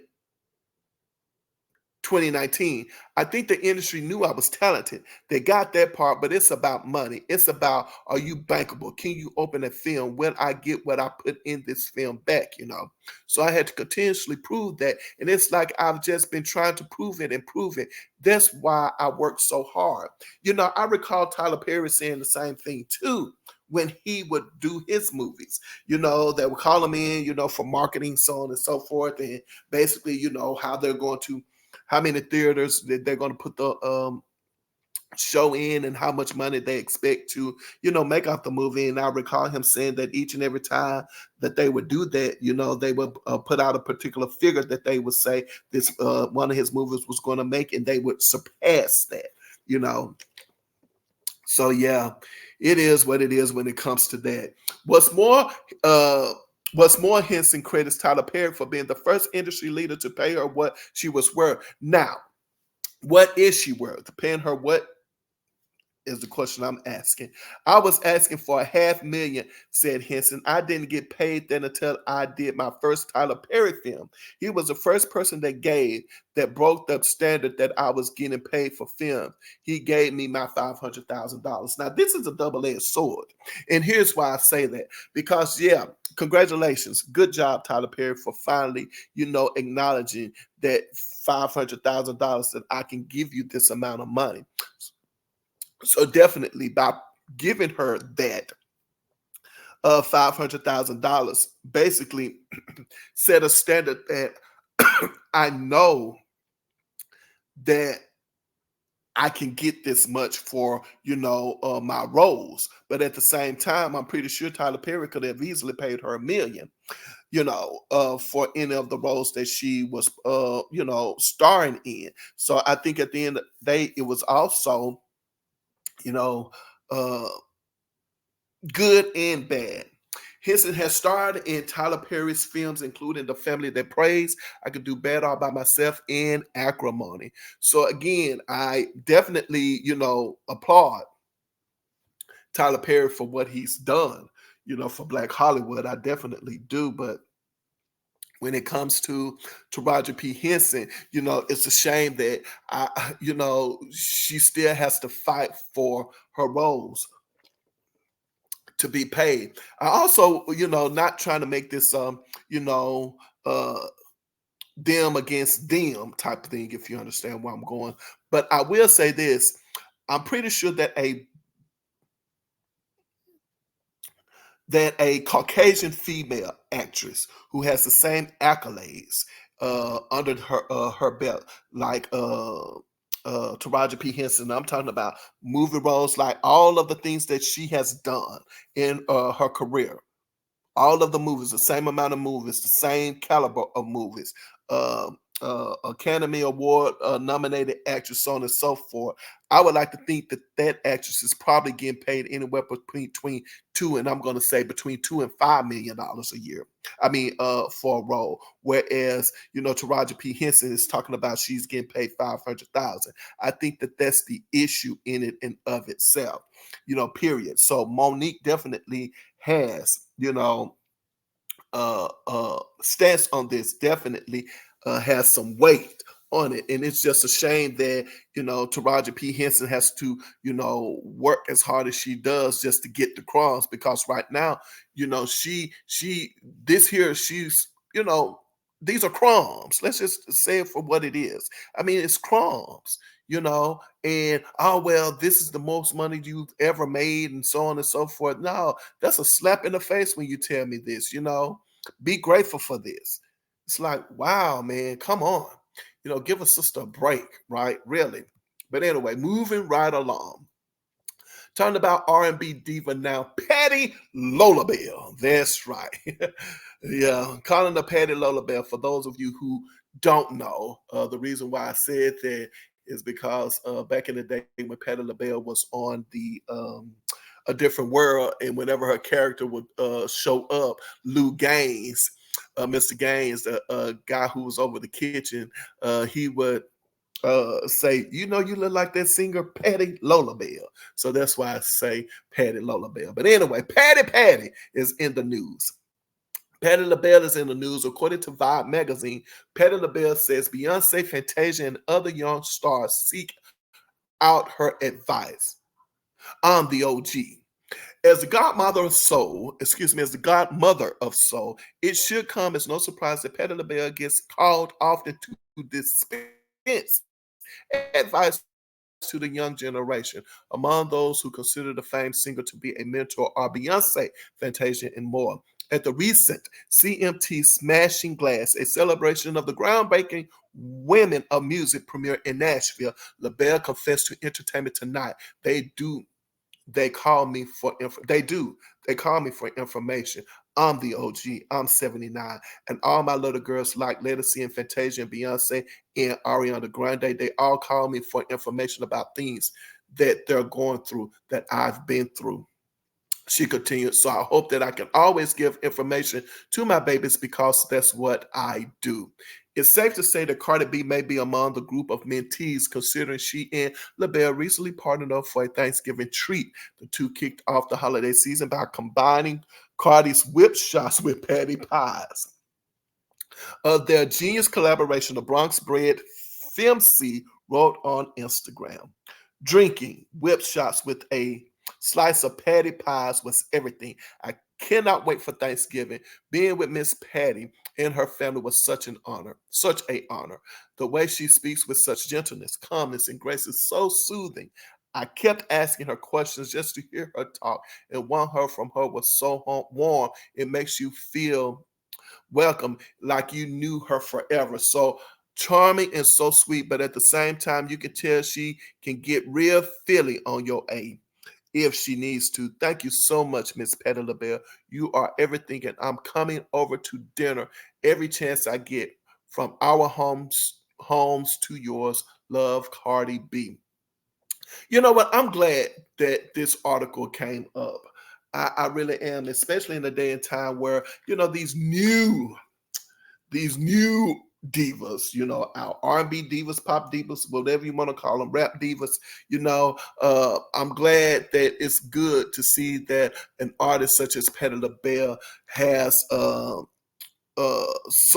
A: 2019. I think the industry knew I was talented. They got that part, but it's about money. It's about, are you bankable? Can you open a film? Will I get what I put in this film back, So I had to continuously prove that. And it's like I've just been trying to prove it and prove it. That's why I work so hard. I recall Tyler Perry saying the same thing too, when he would do his movies. They would call him in, for marketing, so on and so forth, and basically, how they're going to, how many theaters that they're going to put the show in and how much money they expect to, make out the movie. And I recall him saying that each and every time that they would do that, they would put out a particular figure that they would say this one of his movies was going to make, and they would surpass that, So yeah, it is what it is when it comes to that. What's more, Henson credits Tyler Perry for being the first industry leader to pay her what she was worth. Now, what is she worth? Paying her what is the question I'm asking. I was asking for $500,000, said Henson. I didn't get paid then until I did my first Tyler Perry film. He was the first person that broke the standard that I was getting paid for film. He gave me my $500,000. Now, this is a double-edged sword. And here's why I say that. Because, yeah, congratulations. Good job, Tyler Perry, for finally, acknowledging that $500,000 that I can give you this amount of money. So definitely by giving her that $500,000, basically set a standard that I know that I can get this much for, my roles. But at the same time, I'm pretty sure Tyler Perry could have easily paid her $1 million, for any of the roles that she was, starring in. So I think at the end of the day, it was also, good and bad. Henson has starred in Tyler Perry's films, including The Family That Prays, I Could Do Bad All By Myself, and Acrimony. So again, I definitely, applaud Tyler Perry for what he's done, for Black Hollywood. I definitely do. But when it comes to TarajiPHenson, it's a shame that she still has to fight for her roles to be paid. I also, not trying to make this them against them type of thing, if you understand where I'm going. But I will say this. I'm pretty sure that a Caucasian female actress who has the same accolades under her belt, like TarajiPHenson. I'm talking about movie roles, like all of the things that she has done in her career. All of the movies, the same amount of movies, the same caliber of movies, Academy Award nominated actress, so on and so forth. I would like to think that actress is probably getting paid anywhere between between $2 and $5 million a year. I mean, for a role. Whereas, TarajiPHenson is talking about she's getting paid $500,000. I think that that's the issue in it and of itself. Period. So Monique definitely has, stance on this, definitely has some weight on it. And it's just a shame that, TarajiPHenson has to, work as hard as she does just to get the crumbs, because right now, she's, these are crumbs. Let's just say it for what it is. I mean, it's crumbs, and oh, well, this is the most money you've ever made, and so on and so forth. No, that's a slap in the face when you tell me this, be grateful for this. It's like, wow, man, come on. Give a sister a break, right? Really. But anyway, moving right along. Talking about R&B diva now, PattiLabelle. That's right. Yeah, calling her PattiLabelle. For those of you who don't know, the reason why I said that is because back in the day when PattiLabelle was on the A Different World, and whenever her character would show up, Lou Gaines, Mr. Gaines, the guy who was over the kitchen, he would say, you look like that singer PattiLabelle. So that's why I say PattiLabelle. But anyway, Patty is in the news. PattiLabelle is in the news. According to Vibe magazine, PattiLabelle says Beyonce, Fantasia, and other young stars seek out her advice. I'm the OG. As the godmother of soul, it should come as no surprise that PattiLabelle gets called often to dispense advice to the young generation. Among those who consider the famed singer to be a mentor are Beyonce, Fantasia, and more. At the recent CMT Smashing Glass, a celebration of the groundbreaking women of music premiere in Nashville, LaBelle confessed to Entertainment Tonight, they call me for they call me for information. I'm the OG. I'm 79. And all my little girls like Legacy and Fantasia and Beyonce and Ariana Grande, they all call me for information about things that they're going through that I've been through. She continued, so I hope that I can always give information to my babies because that's what I do. It's safe to say that Cardi B may be among the group of mentees, considering she and LaBelle recently partnered up for a Thanksgiving treat. The two kicked off the holiday season by combining Cardi's whip shots with Patty Pie's. Of their genius collaboration, the Bronx bred Femc wrote on Instagram, drinking whip shots with a slice of Patty Pies was everything. I cannot wait for Thanksgiving. Being with Miss Patty and her family was such an honor, such a honor. The way she speaks with such gentleness, calmness, and grace is so soothing. I kept asking her questions just to hear her talk, and one heard from her was so warm. It makes you feel welcome, like you knew her forever. So charming and so sweet, but at the same time, you can tell she can get real Philly on your A if she needs to. Thank you so much, Miss PattiLabelle. You are everything, and I'm coming over to dinner every chance I get. From our homes to yours. Love, Cardi B. You know what? I'm glad that this article came up. I really am, especially in a day and time where these new divas, our R&B divas, pop divas, whatever you want to call them, rap divas. I'm glad that it's good to see that an artist such as Patti LaBelle has so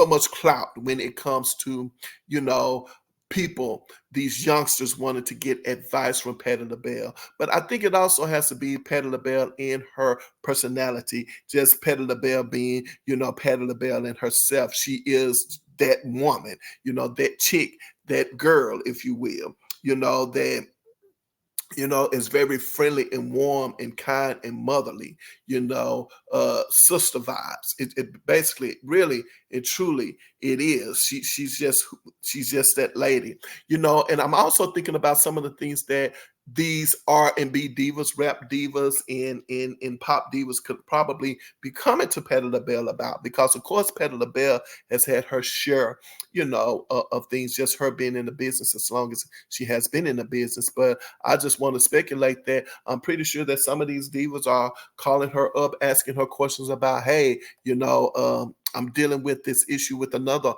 A: much clout when it comes to, you know, people, these youngsters wanted to get advice from Patti LaBelle. But I think it also has to be Patti LaBelle in her personality, just Patti LaBelle being, Patti LaBelle in herself. She is that woman, that chick, that girl, if you will, that is very friendly and warm and kind and motherly, sister vibes. It basically, really and truly, it is. She's just that lady, and I'm also thinking about some of the things that these R&B divas, rap divas, and pop divas could probably be coming to Patti LaBelle about, because of course Patti LaBelle has had her share, of things, just her being in the business as long as she has been in the business. But I just want to speculate that I'm pretty sure that some of these divas are calling her up, asking her questions about, hey, I'm dealing with this issue with another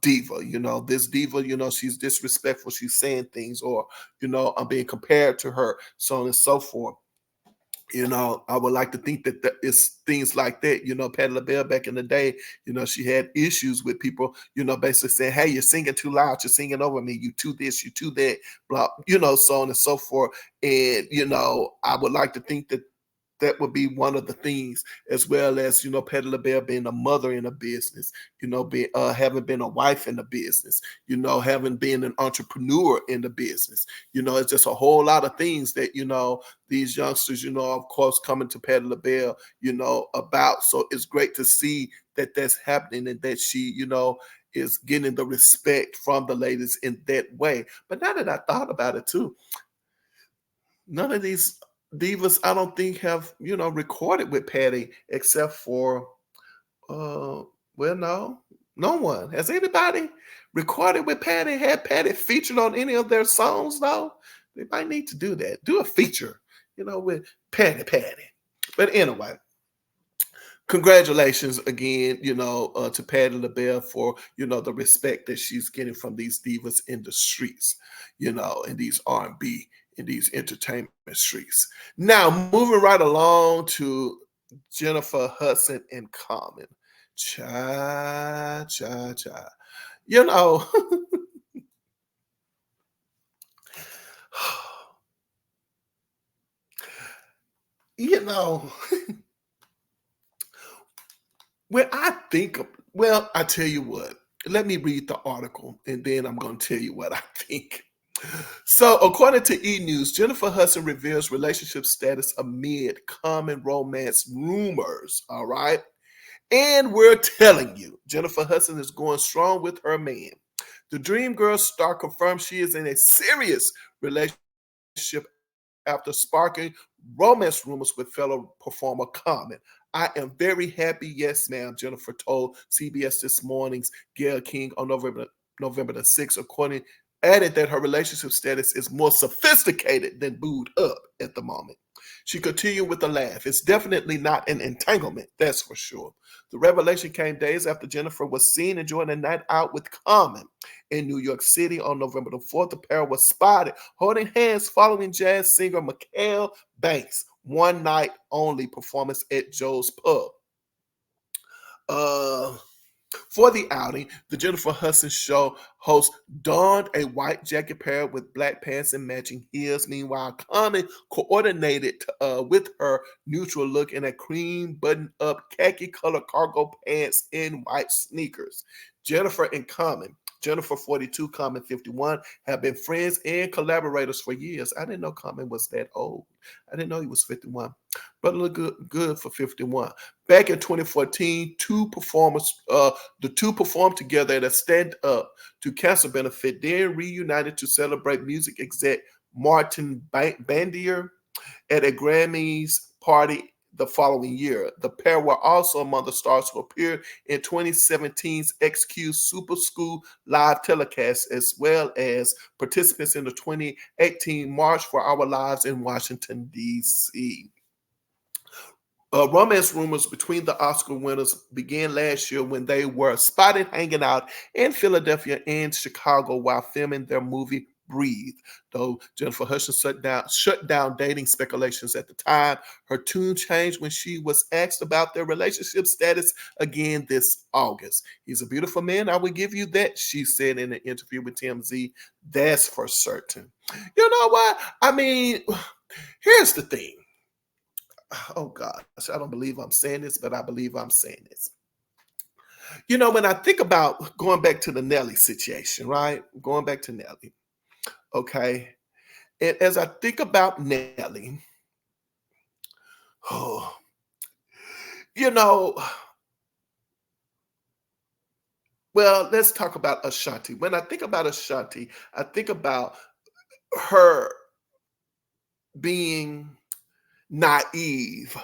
A: diva. This diva, she's disrespectful, she's saying things, or, I'm being compared to her, so on and so forth. I would like to think that it's things like that. Patti LaBelle back in the day, she had issues with people, basically saying, hey, you're singing too loud, you're singing over me, you too this, you too that, blah, so on and so forth. And, I would like to think that that would be one of the things, as well as, Patti LaBelle being a mother in a business, having been a wife in the business, having been an entrepreneur in the business. It's just a whole lot of things that, these youngsters, of course, coming to Patti LaBelle, about. So it's great to see that that's happening, and that she, is getting the respect from the ladies in that way. But now that I thought about it too, none of these divas, I don't think, have, recorded with Patty, except for, uh, well, no one. Has anybody recorded with Patty, had Patty featured on any of their songs, though? They might need to do that. Do a feature, with Patty. But anyway, congratulations again, to Patti LaBelle for, the respect that she's getting from these divas in the streets, in these R&B, in these entertainment streets. Now, moving right along to Jennifer Hudson and Common. Cha, cha, cha. You know, you know, when I think of, well, I tell you what, let me read the article, and then I'm going to tell you what I think. So, according to E! News, Jennifer Hudson reveals relationship status amid common romance rumors. All right. And we're telling you, Jennifer Hudson is going strong with her man. The Dream Girl star confirms she is in a serious relationship after sparking romance rumors with fellow performer Common. I am very happy, yes, ma'am, Jennifer told CBS This Morning's Gail King on November the 6th, according added that her relationship status is more sophisticated than booed up at the moment. She continued with a laugh. It's definitely not an entanglement, that's for sure. The revelation came days after Jennifer was seen enjoying a night out with Common in New York City on November the 4th. The pair was spotted holding hands following jazz singer Mikhail Banks' one night only performance at Joe's Pub. Uh, for the outing, the Jennifer Hudson Show host donned a white jacket paired with black pants and matching heels. Meanwhile, Common coordinated with her neutral look in a cream button-up khaki-colored cargo pants and white sneakers. Jennifer and Common, Jennifer 42, Common 51, have been friends and collaborators for years. I didn't know Common was that old. I didn't know he was 51. But look good for 51. Back in 2014, the two performed together at a Stand Up to Cancer benefit, then reunited to celebrate music exec Martin Bandier at a Grammys party the following year. The pair were also among the stars who appeared in 2017's XQ Super School live telecast, as well as participants in the 2018 March for Our Lives in Washington, D.C. Romance rumors between the Oscar winners began last year when they were spotted hanging out in Philadelphia and Chicago while filming their movie Breathe. Though Jennifer Hudson shut down dating speculations at the time, her tune changed when she was asked about their relationship status again this August. He's a beautiful man, I will give you that, she said in an interview with TMZ. That's for certain. You know what? I mean, here's the thing. Oh gosh, I don't believe I'm saying this, but I believe I'm saying this. You know, when I think about going back to the Nelly situation, right? Going back to Nelly, okay? And as I think about Nelly, oh, you know, well, let's talk about Ashanti. When I think about Ashanti, I think about her being naive,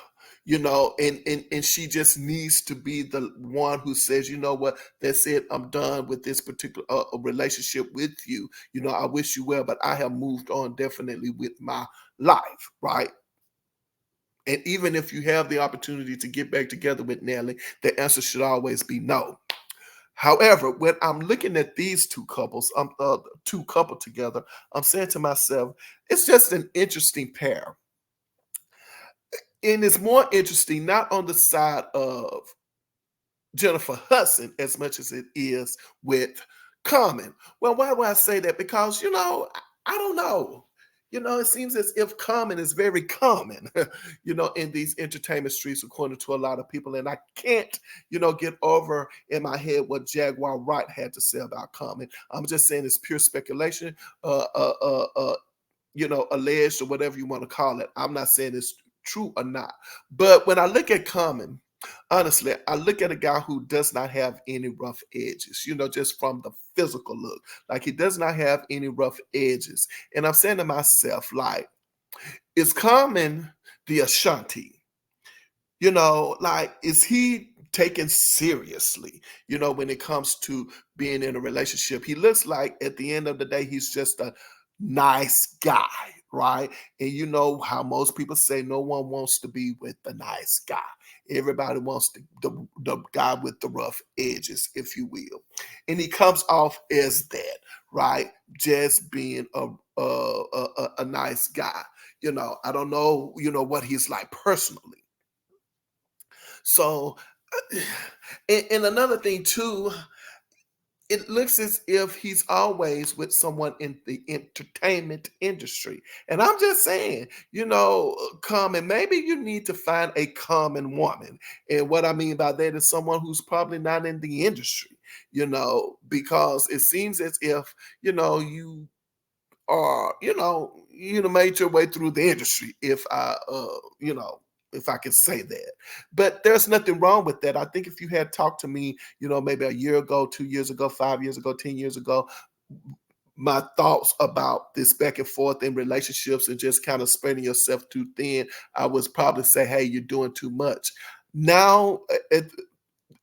A: and she just needs to be the one who says, you know what, that's it, I'm done with this particular relationship with you. I wish you well, but I have moved on definitely with my life, right? And even if you have the opportunity to get back together with Nelly, the answer should always be no. However, when I'm looking at these two couples, two coupled together, I'm saying to myself, it's just an interesting pair. And it's more interesting not on the side of Jennifer Hudson as much as it is with Common. Well, why do I say that? Because, I don't know. It seems as if Common is very common, in these entertainment streets, according to a lot of people. And I can't, get over in my head what Jaguar Wright had to say about Common. I'm just saying it's pure speculation, alleged or whatever you want to call it. I'm not saying it's true or not. But when I look at Common, honestly, I look at a guy who does not have any rough edges, just from the physical look. Like, he does not have any rough edges. And I'm saying to myself, like, is Common the Ashanti? Like, is he taken seriously, when it comes to being in a relationship? He looks like at the end of the day, he's just a nice guy, right? And you know how most people say no one wants to be with the nice guy. Everybody wants the guy with the rough edges, if you will. And he comes off as that, right? Just being a nice guy. I don't know, what he's like personally. So, and another thing too, it looks as if he's always with someone in the entertainment industry. And I'm just saying, common, maybe you need to find a common woman. And what I mean by that is someone who's probably not in the industry, because it seems as if, you or made your way through the industry, if I can say that. But there's nothing wrong with that. I think if you had talked to me, maybe a year ago, 2 years ago, 5 years ago, 10 years ago, my thoughts about this back and forth in relationships and just kind of spreading yourself too thin, I was probably say, hey, you're doing too much. Now,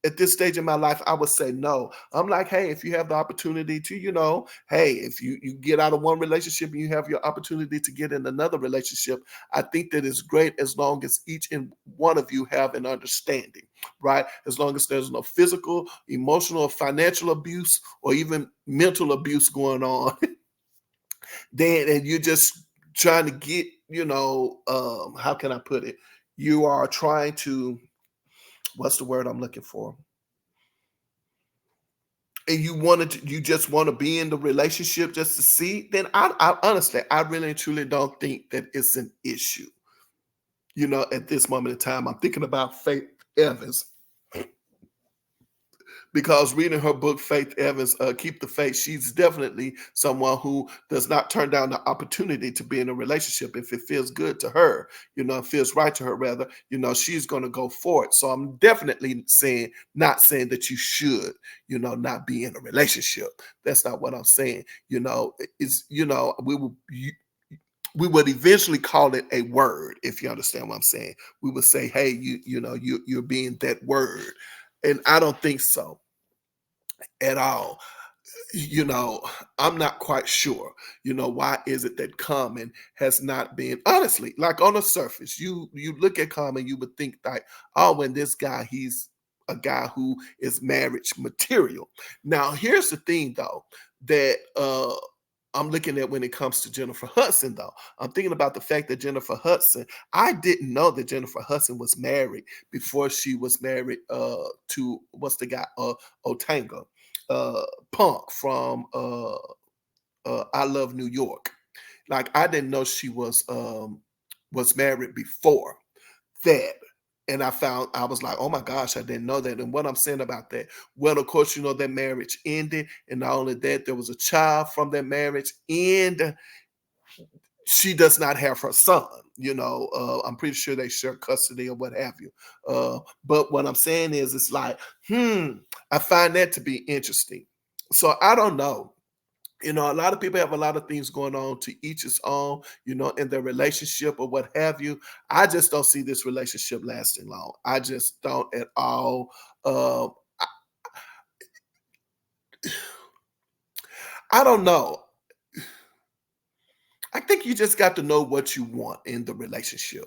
A: at this stage in my life, I would say no. I'm like, hey, if you have the opportunity to, hey, if you get out of one relationship and you have your opportunity to get in another relationship, I think that is great as long as each and one of you have an understanding, right? As long as there's no physical, emotional, or financial abuse, or even mental abuse going on, then and you're just trying to get, how can I put it? You are trying to, what's the word I'm looking for? And you just want to be in the relationship just to see, then I honestly, I really and truly don't think that it's an issue. At this moment in time, I'm thinking about Faith Evans, because reading her book, Faith Evans, Keep the Faith, she's definitely someone who does not turn down the opportunity to be in a relationship if it feels good to her, it feels right to her, rather, she's going to go for it. So I'm definitely not saying that you should, not be in a relationship. That's not what I'm saying. It's, we would eventually call it a word, if you understand what I'm saying. We would say, hey, you're being that word. And I don't think so at all. you know, I'm not quite sure, why is it that Common has not been, honestly, like on the surface, you look at Common, you would think like, oh, when this guy, he's a guy who is marriage material. Now, here's the thing though, that I'm looking at when it comes to Jennifer Hudson, though. I'm thinking about the fact that Jennifer Hudson, I didn't know that Jennifer Hudson was married before she was married to what's the guy, Otanga, uh, Punk from I Love New York. Like I didn't know she was married before that. And I was like, oh my gosh, I didn't know that. And what I'm saying about that, well, of course, that marriage ended. And not only that, there was a child from that marriage, and she does not have her son. I'm pretty sure they share custody or what have you. But what I'm saying is, it's like, I find that to be interesting. So I don't know. A lot of people have a lot of things going on, to each his own, in their relationship or what have you. I just don't see this relationship lasting long. I just don't at all. I, I don't know. I think you just got to know what you want in the relationship.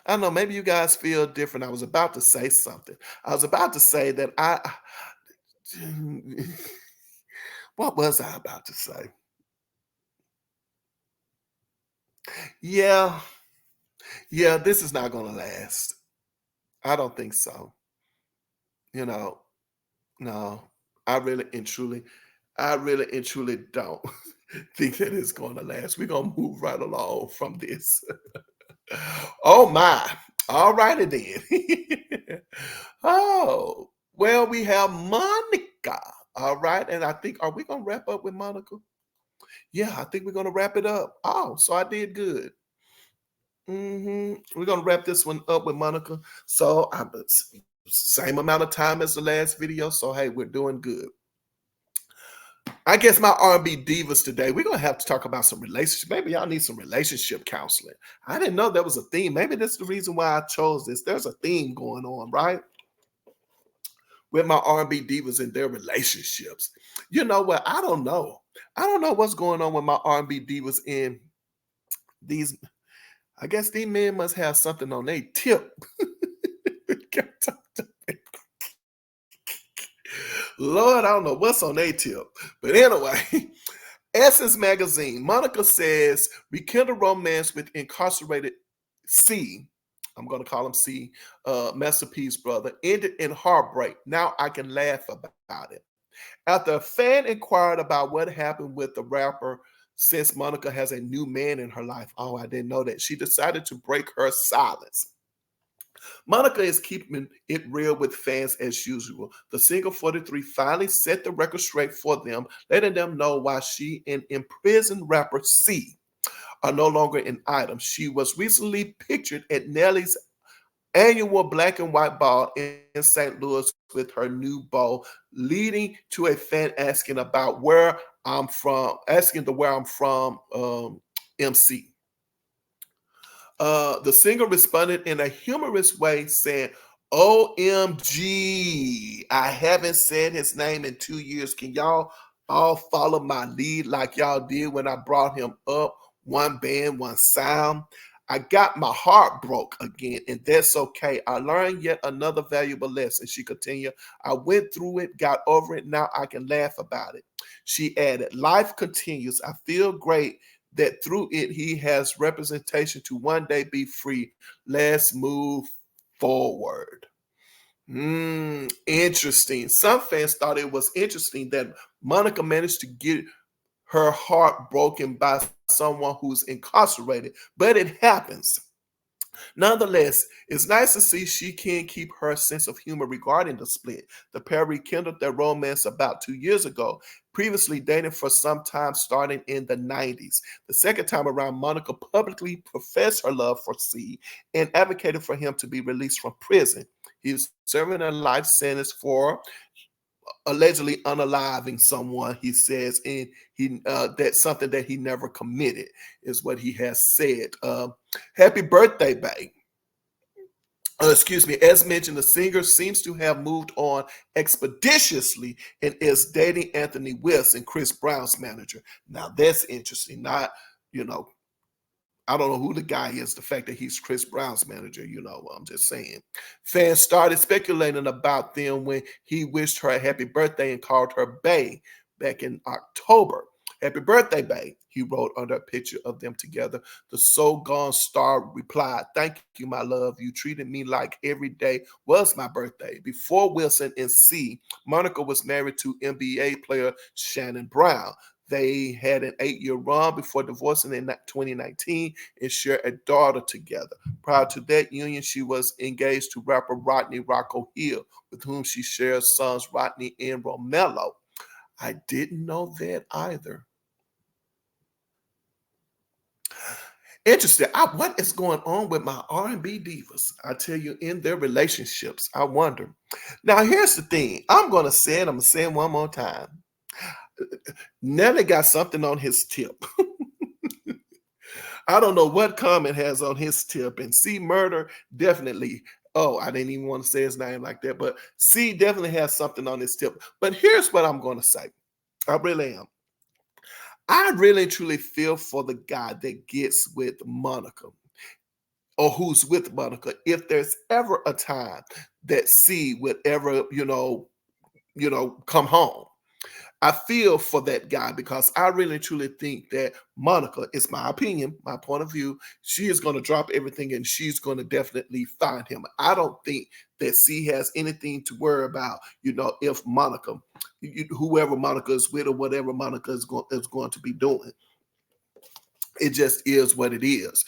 A: I don't know. Maybe you guys feel different. I was about to say something. I was about to say that what was I about to say? Yeah, yeah, this is not going to last. I don't think so. You know, No, I really and truly don't think that it's going to last. We're going to move right along from this. Oh my. All righty then. Oh, well, we have Monica. All right. And I think, are we going to wrap up with Monica? Yeah, I think we're going to wrap it up. Oh, so I did good. We're going to wrap this one up with Monica. So I'm same amount of time as the last video. So, hey, we're doing good. I guess my R&B divas today, we're gonna have to talk about some relationship. Maybe y'all need some relationship counseling. I didn't know there was a theme. Maybe that's the reason why I chose this. There's a theme going on, right? With my R&B divas and their relationships. You know what? I don't know. I don't know what's going on with my R&B divas in these. I guess these men must have something on their tip. Lord, I don't know what's on their tip. But anyway, Essence Magazine, Monica says, rekindle romance with incarcerated C. I'm going to call him C, Master P's brother, ended in heartbreak. Now I can laugh about it. After a fan inquired about what happened with the rapper, since Monica has a new man in her life. Oh, I didn't know that. She decided to break her silence. Monica is keeping it real with fans as usual. The single 43 finally set the record straight for them, letting them know why she and imprisoned rapper C are no longer an item. She was recently pictured at Nelly's annual black and white ball in St. Louis with her new bow, leading to a fan asking about where I'm from, asking the where I'm from MC. The singer responded in a humorous way, saying, OMG, I haven't said his name in 2 years. Can y'all all follow my lead like y'all did when I brought him up? One band, one sound. I got my heart broke again, and that's okay. I learned yet another valuable lesson. She continued. I went through it, got over it. Now I can laugh about it. She added, life continues. I feel great that through it he has representation to one day be free. Let's move forward. Interesting. Some fans thought it was interesting that Monica managed to get her heart broken by someone who's incarcerated, but it happens. Nonetheless, it's nice to see she can keep her sense of humor regarding the split. The pair rekindled their romance about 2 years ago, previously dating for some time starting in the 90s. The second time around, Monica publicly professed her love for C and advocated for him to be released from prison. He was serving a life sentence for allegedly unaliving someone, he says, and that's something that he never committed, is what he has said. Happy birthday, babe. Excuse me. As mentioned, the singer seems to have moved on expeditiously and is dating Anthony Wilson, Chris Brown's manager. Now that's interesting. Not, you know, I don't know who the guy is. The fact that he's Chris Brown's manager, I'm just saying. Fans started speculating about them when he wished her a happy birthday and called her Bae back in October. Happy birthday, Bae, he wrote under a picture of them together. The so gone star replied, thank you, my love. You treated me like every day was my birthday. Before Wilson and C, Monica was married to NBA player Shannon Brown. They had an 8-year run before divorcing in 2019 and share a daughter together. Prior to that union, she was engaged to rapper Rodney Rocco Hill, with whom she shares sons Rodney and Romello. I didn't know that either. Interesting. What is going on with my R&B divas? I tell you, in their relationships, I wonder. Now, here's the thing. I'm going to say it. I'm going to say it one more time. Nelly got something on his tip. I don't know what Common has on his tip. And C Murder definitely, oh, I didn't even want to say his name like that, but C definitely has something on his tip. But here's what I'm going to say. I really am. I really truly feel for the guy that gets with Monica or who's with Monica. If there's ever a time that C would ever, come home, I feel for that guy because I really truly think that Monica, it's my opinion, my point of view, she is going to drop everything and she's going to definitely find him. I don't think that C has anything to worry about, if Monica, whoever Monica is with or whatever Monica is going to be doing. It just is what it is.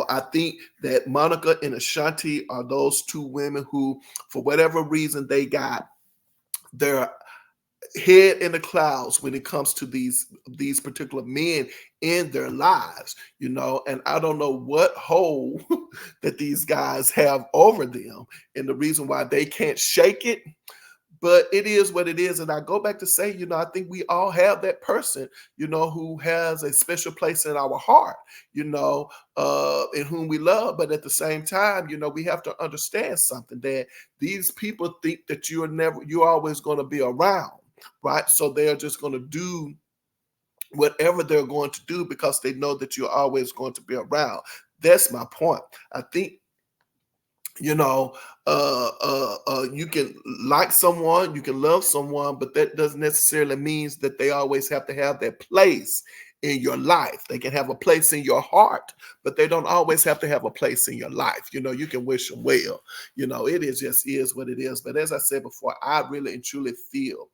A: I think that Monica and Ashanti are those two women who, for whatever reason, they got their head in the clouds when it comes to these particular men in their lives, and I don't know what hold that these guys have over them and the reason why they can't shake it, but it is what it is. And I go back to say, I think we all have that person, who has a special place in our heart, in whom we love. But at the same time, we have to understand something, that these people think that you're always going to be around. Right. So they are just going to do whatever they're going to do because they know that you're always going to be around. That's my point. I think, you can like someone, you can love someone, but that doesn't necessarily mean that they always have to have that place in your life. They can have a place in your heart, but they don't always have to have a place in your life. You can wish them well. It is what it is. But as I said before, I really and truly feel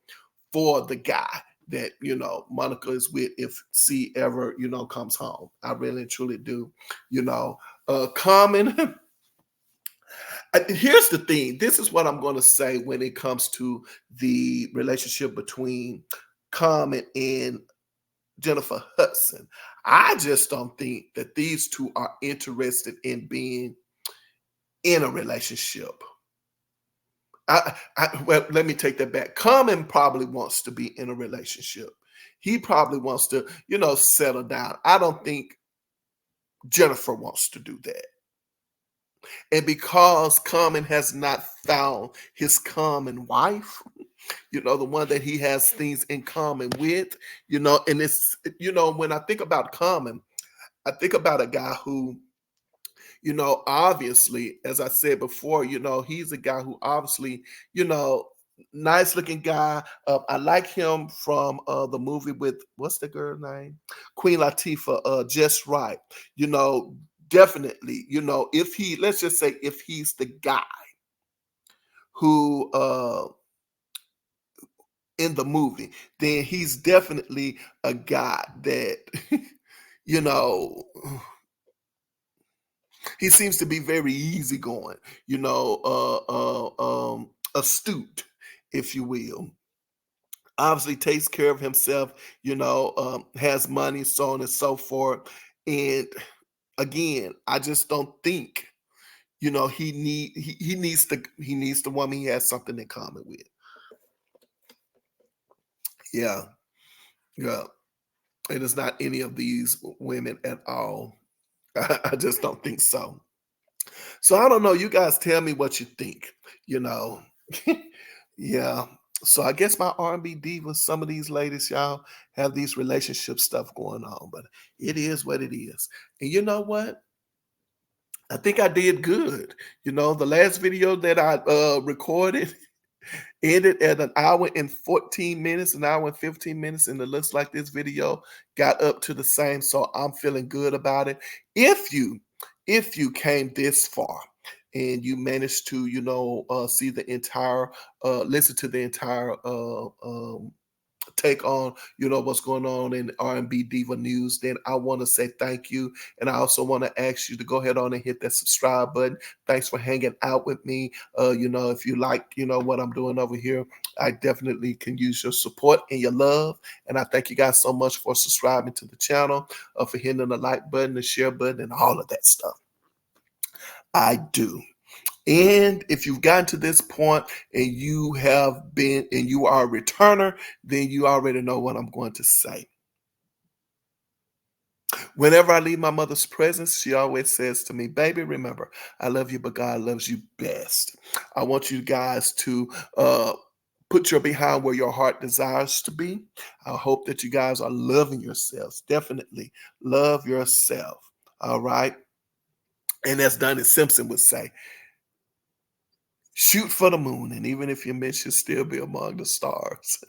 A: for the guy that, Monica is with if C ever, comes home. I really and truly do. Common, Here's the thing. This is what I'm going to say when it comes to the relationship between Common and Jennifer Hudson. I just don't think that these two are interested in being in a relationship. Well, let me take that back. Common probably wants to be in a relationship. He probably wants to, settle down. I don't think Jennifer wants to do that. And because Common has not found his common wife, the one that he has things in common with, and it's, when I think about Common, I think about a guy who, obviously, as I said before, he's a guy who obviously, nice looking guy. I like him from the movie with what's the girl name? Queen Latifah, Just Right. Definitely, if he, let's just say, if he's the guy who in the movie, then he's definitely a guy that, you know, he seems to be very easygoing, astute, if you will. Obviously takes care of himself, has money, so on and so forth. And again, I just don't think, he needs the woman he has something in common with. Yeah, yeah. It is not any of these women at all. I just don't think so. So I don't know. You guys tell me what you think. You know, yeah. So I guess my R&B divas, some of these ladies, y'all have these relationship stuff going on, but it is what it is. And you know what? I think I did good. The last video that I recorded ended at an hour and 14 minutes, an hour and 15 minutes, and it looks like this video got up to the same. So I'm feeling good about it. If you came this far and you managed to, see the entire, listen to the entire take on, what's going on in R&B diva news, then I want to say thank you. And I also want to ask you to go ahead on and hit that subscribe button. Thanks for hanging out with me. If you like, what I'm doing over here, I definitely can use your support and your love. And I thank you guys so much for subscribing to the channel, for hitting the like button, the share button, and all of that stuff. I do. And if you've gotten to this point and you are a returner, then you already know what I'm going to say. Whenever I leave my mother's presence, she always says to me, baby, remember, I love you, but God loves you best. I want you guys to put your behind where your heart desires to be. I hope that you guys are loving yourselves. Definitely love yourself. All right. And as Donnie Simpson would say, shoot for the moon, and even if you miss, you'll still be among the stars.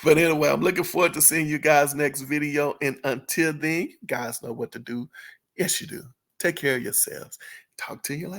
A: But anyway, I'm looking forward to seeing you guys next video. And until then, you guys know what to do. Yes, you do. Take care of yourselves. Talk to you later.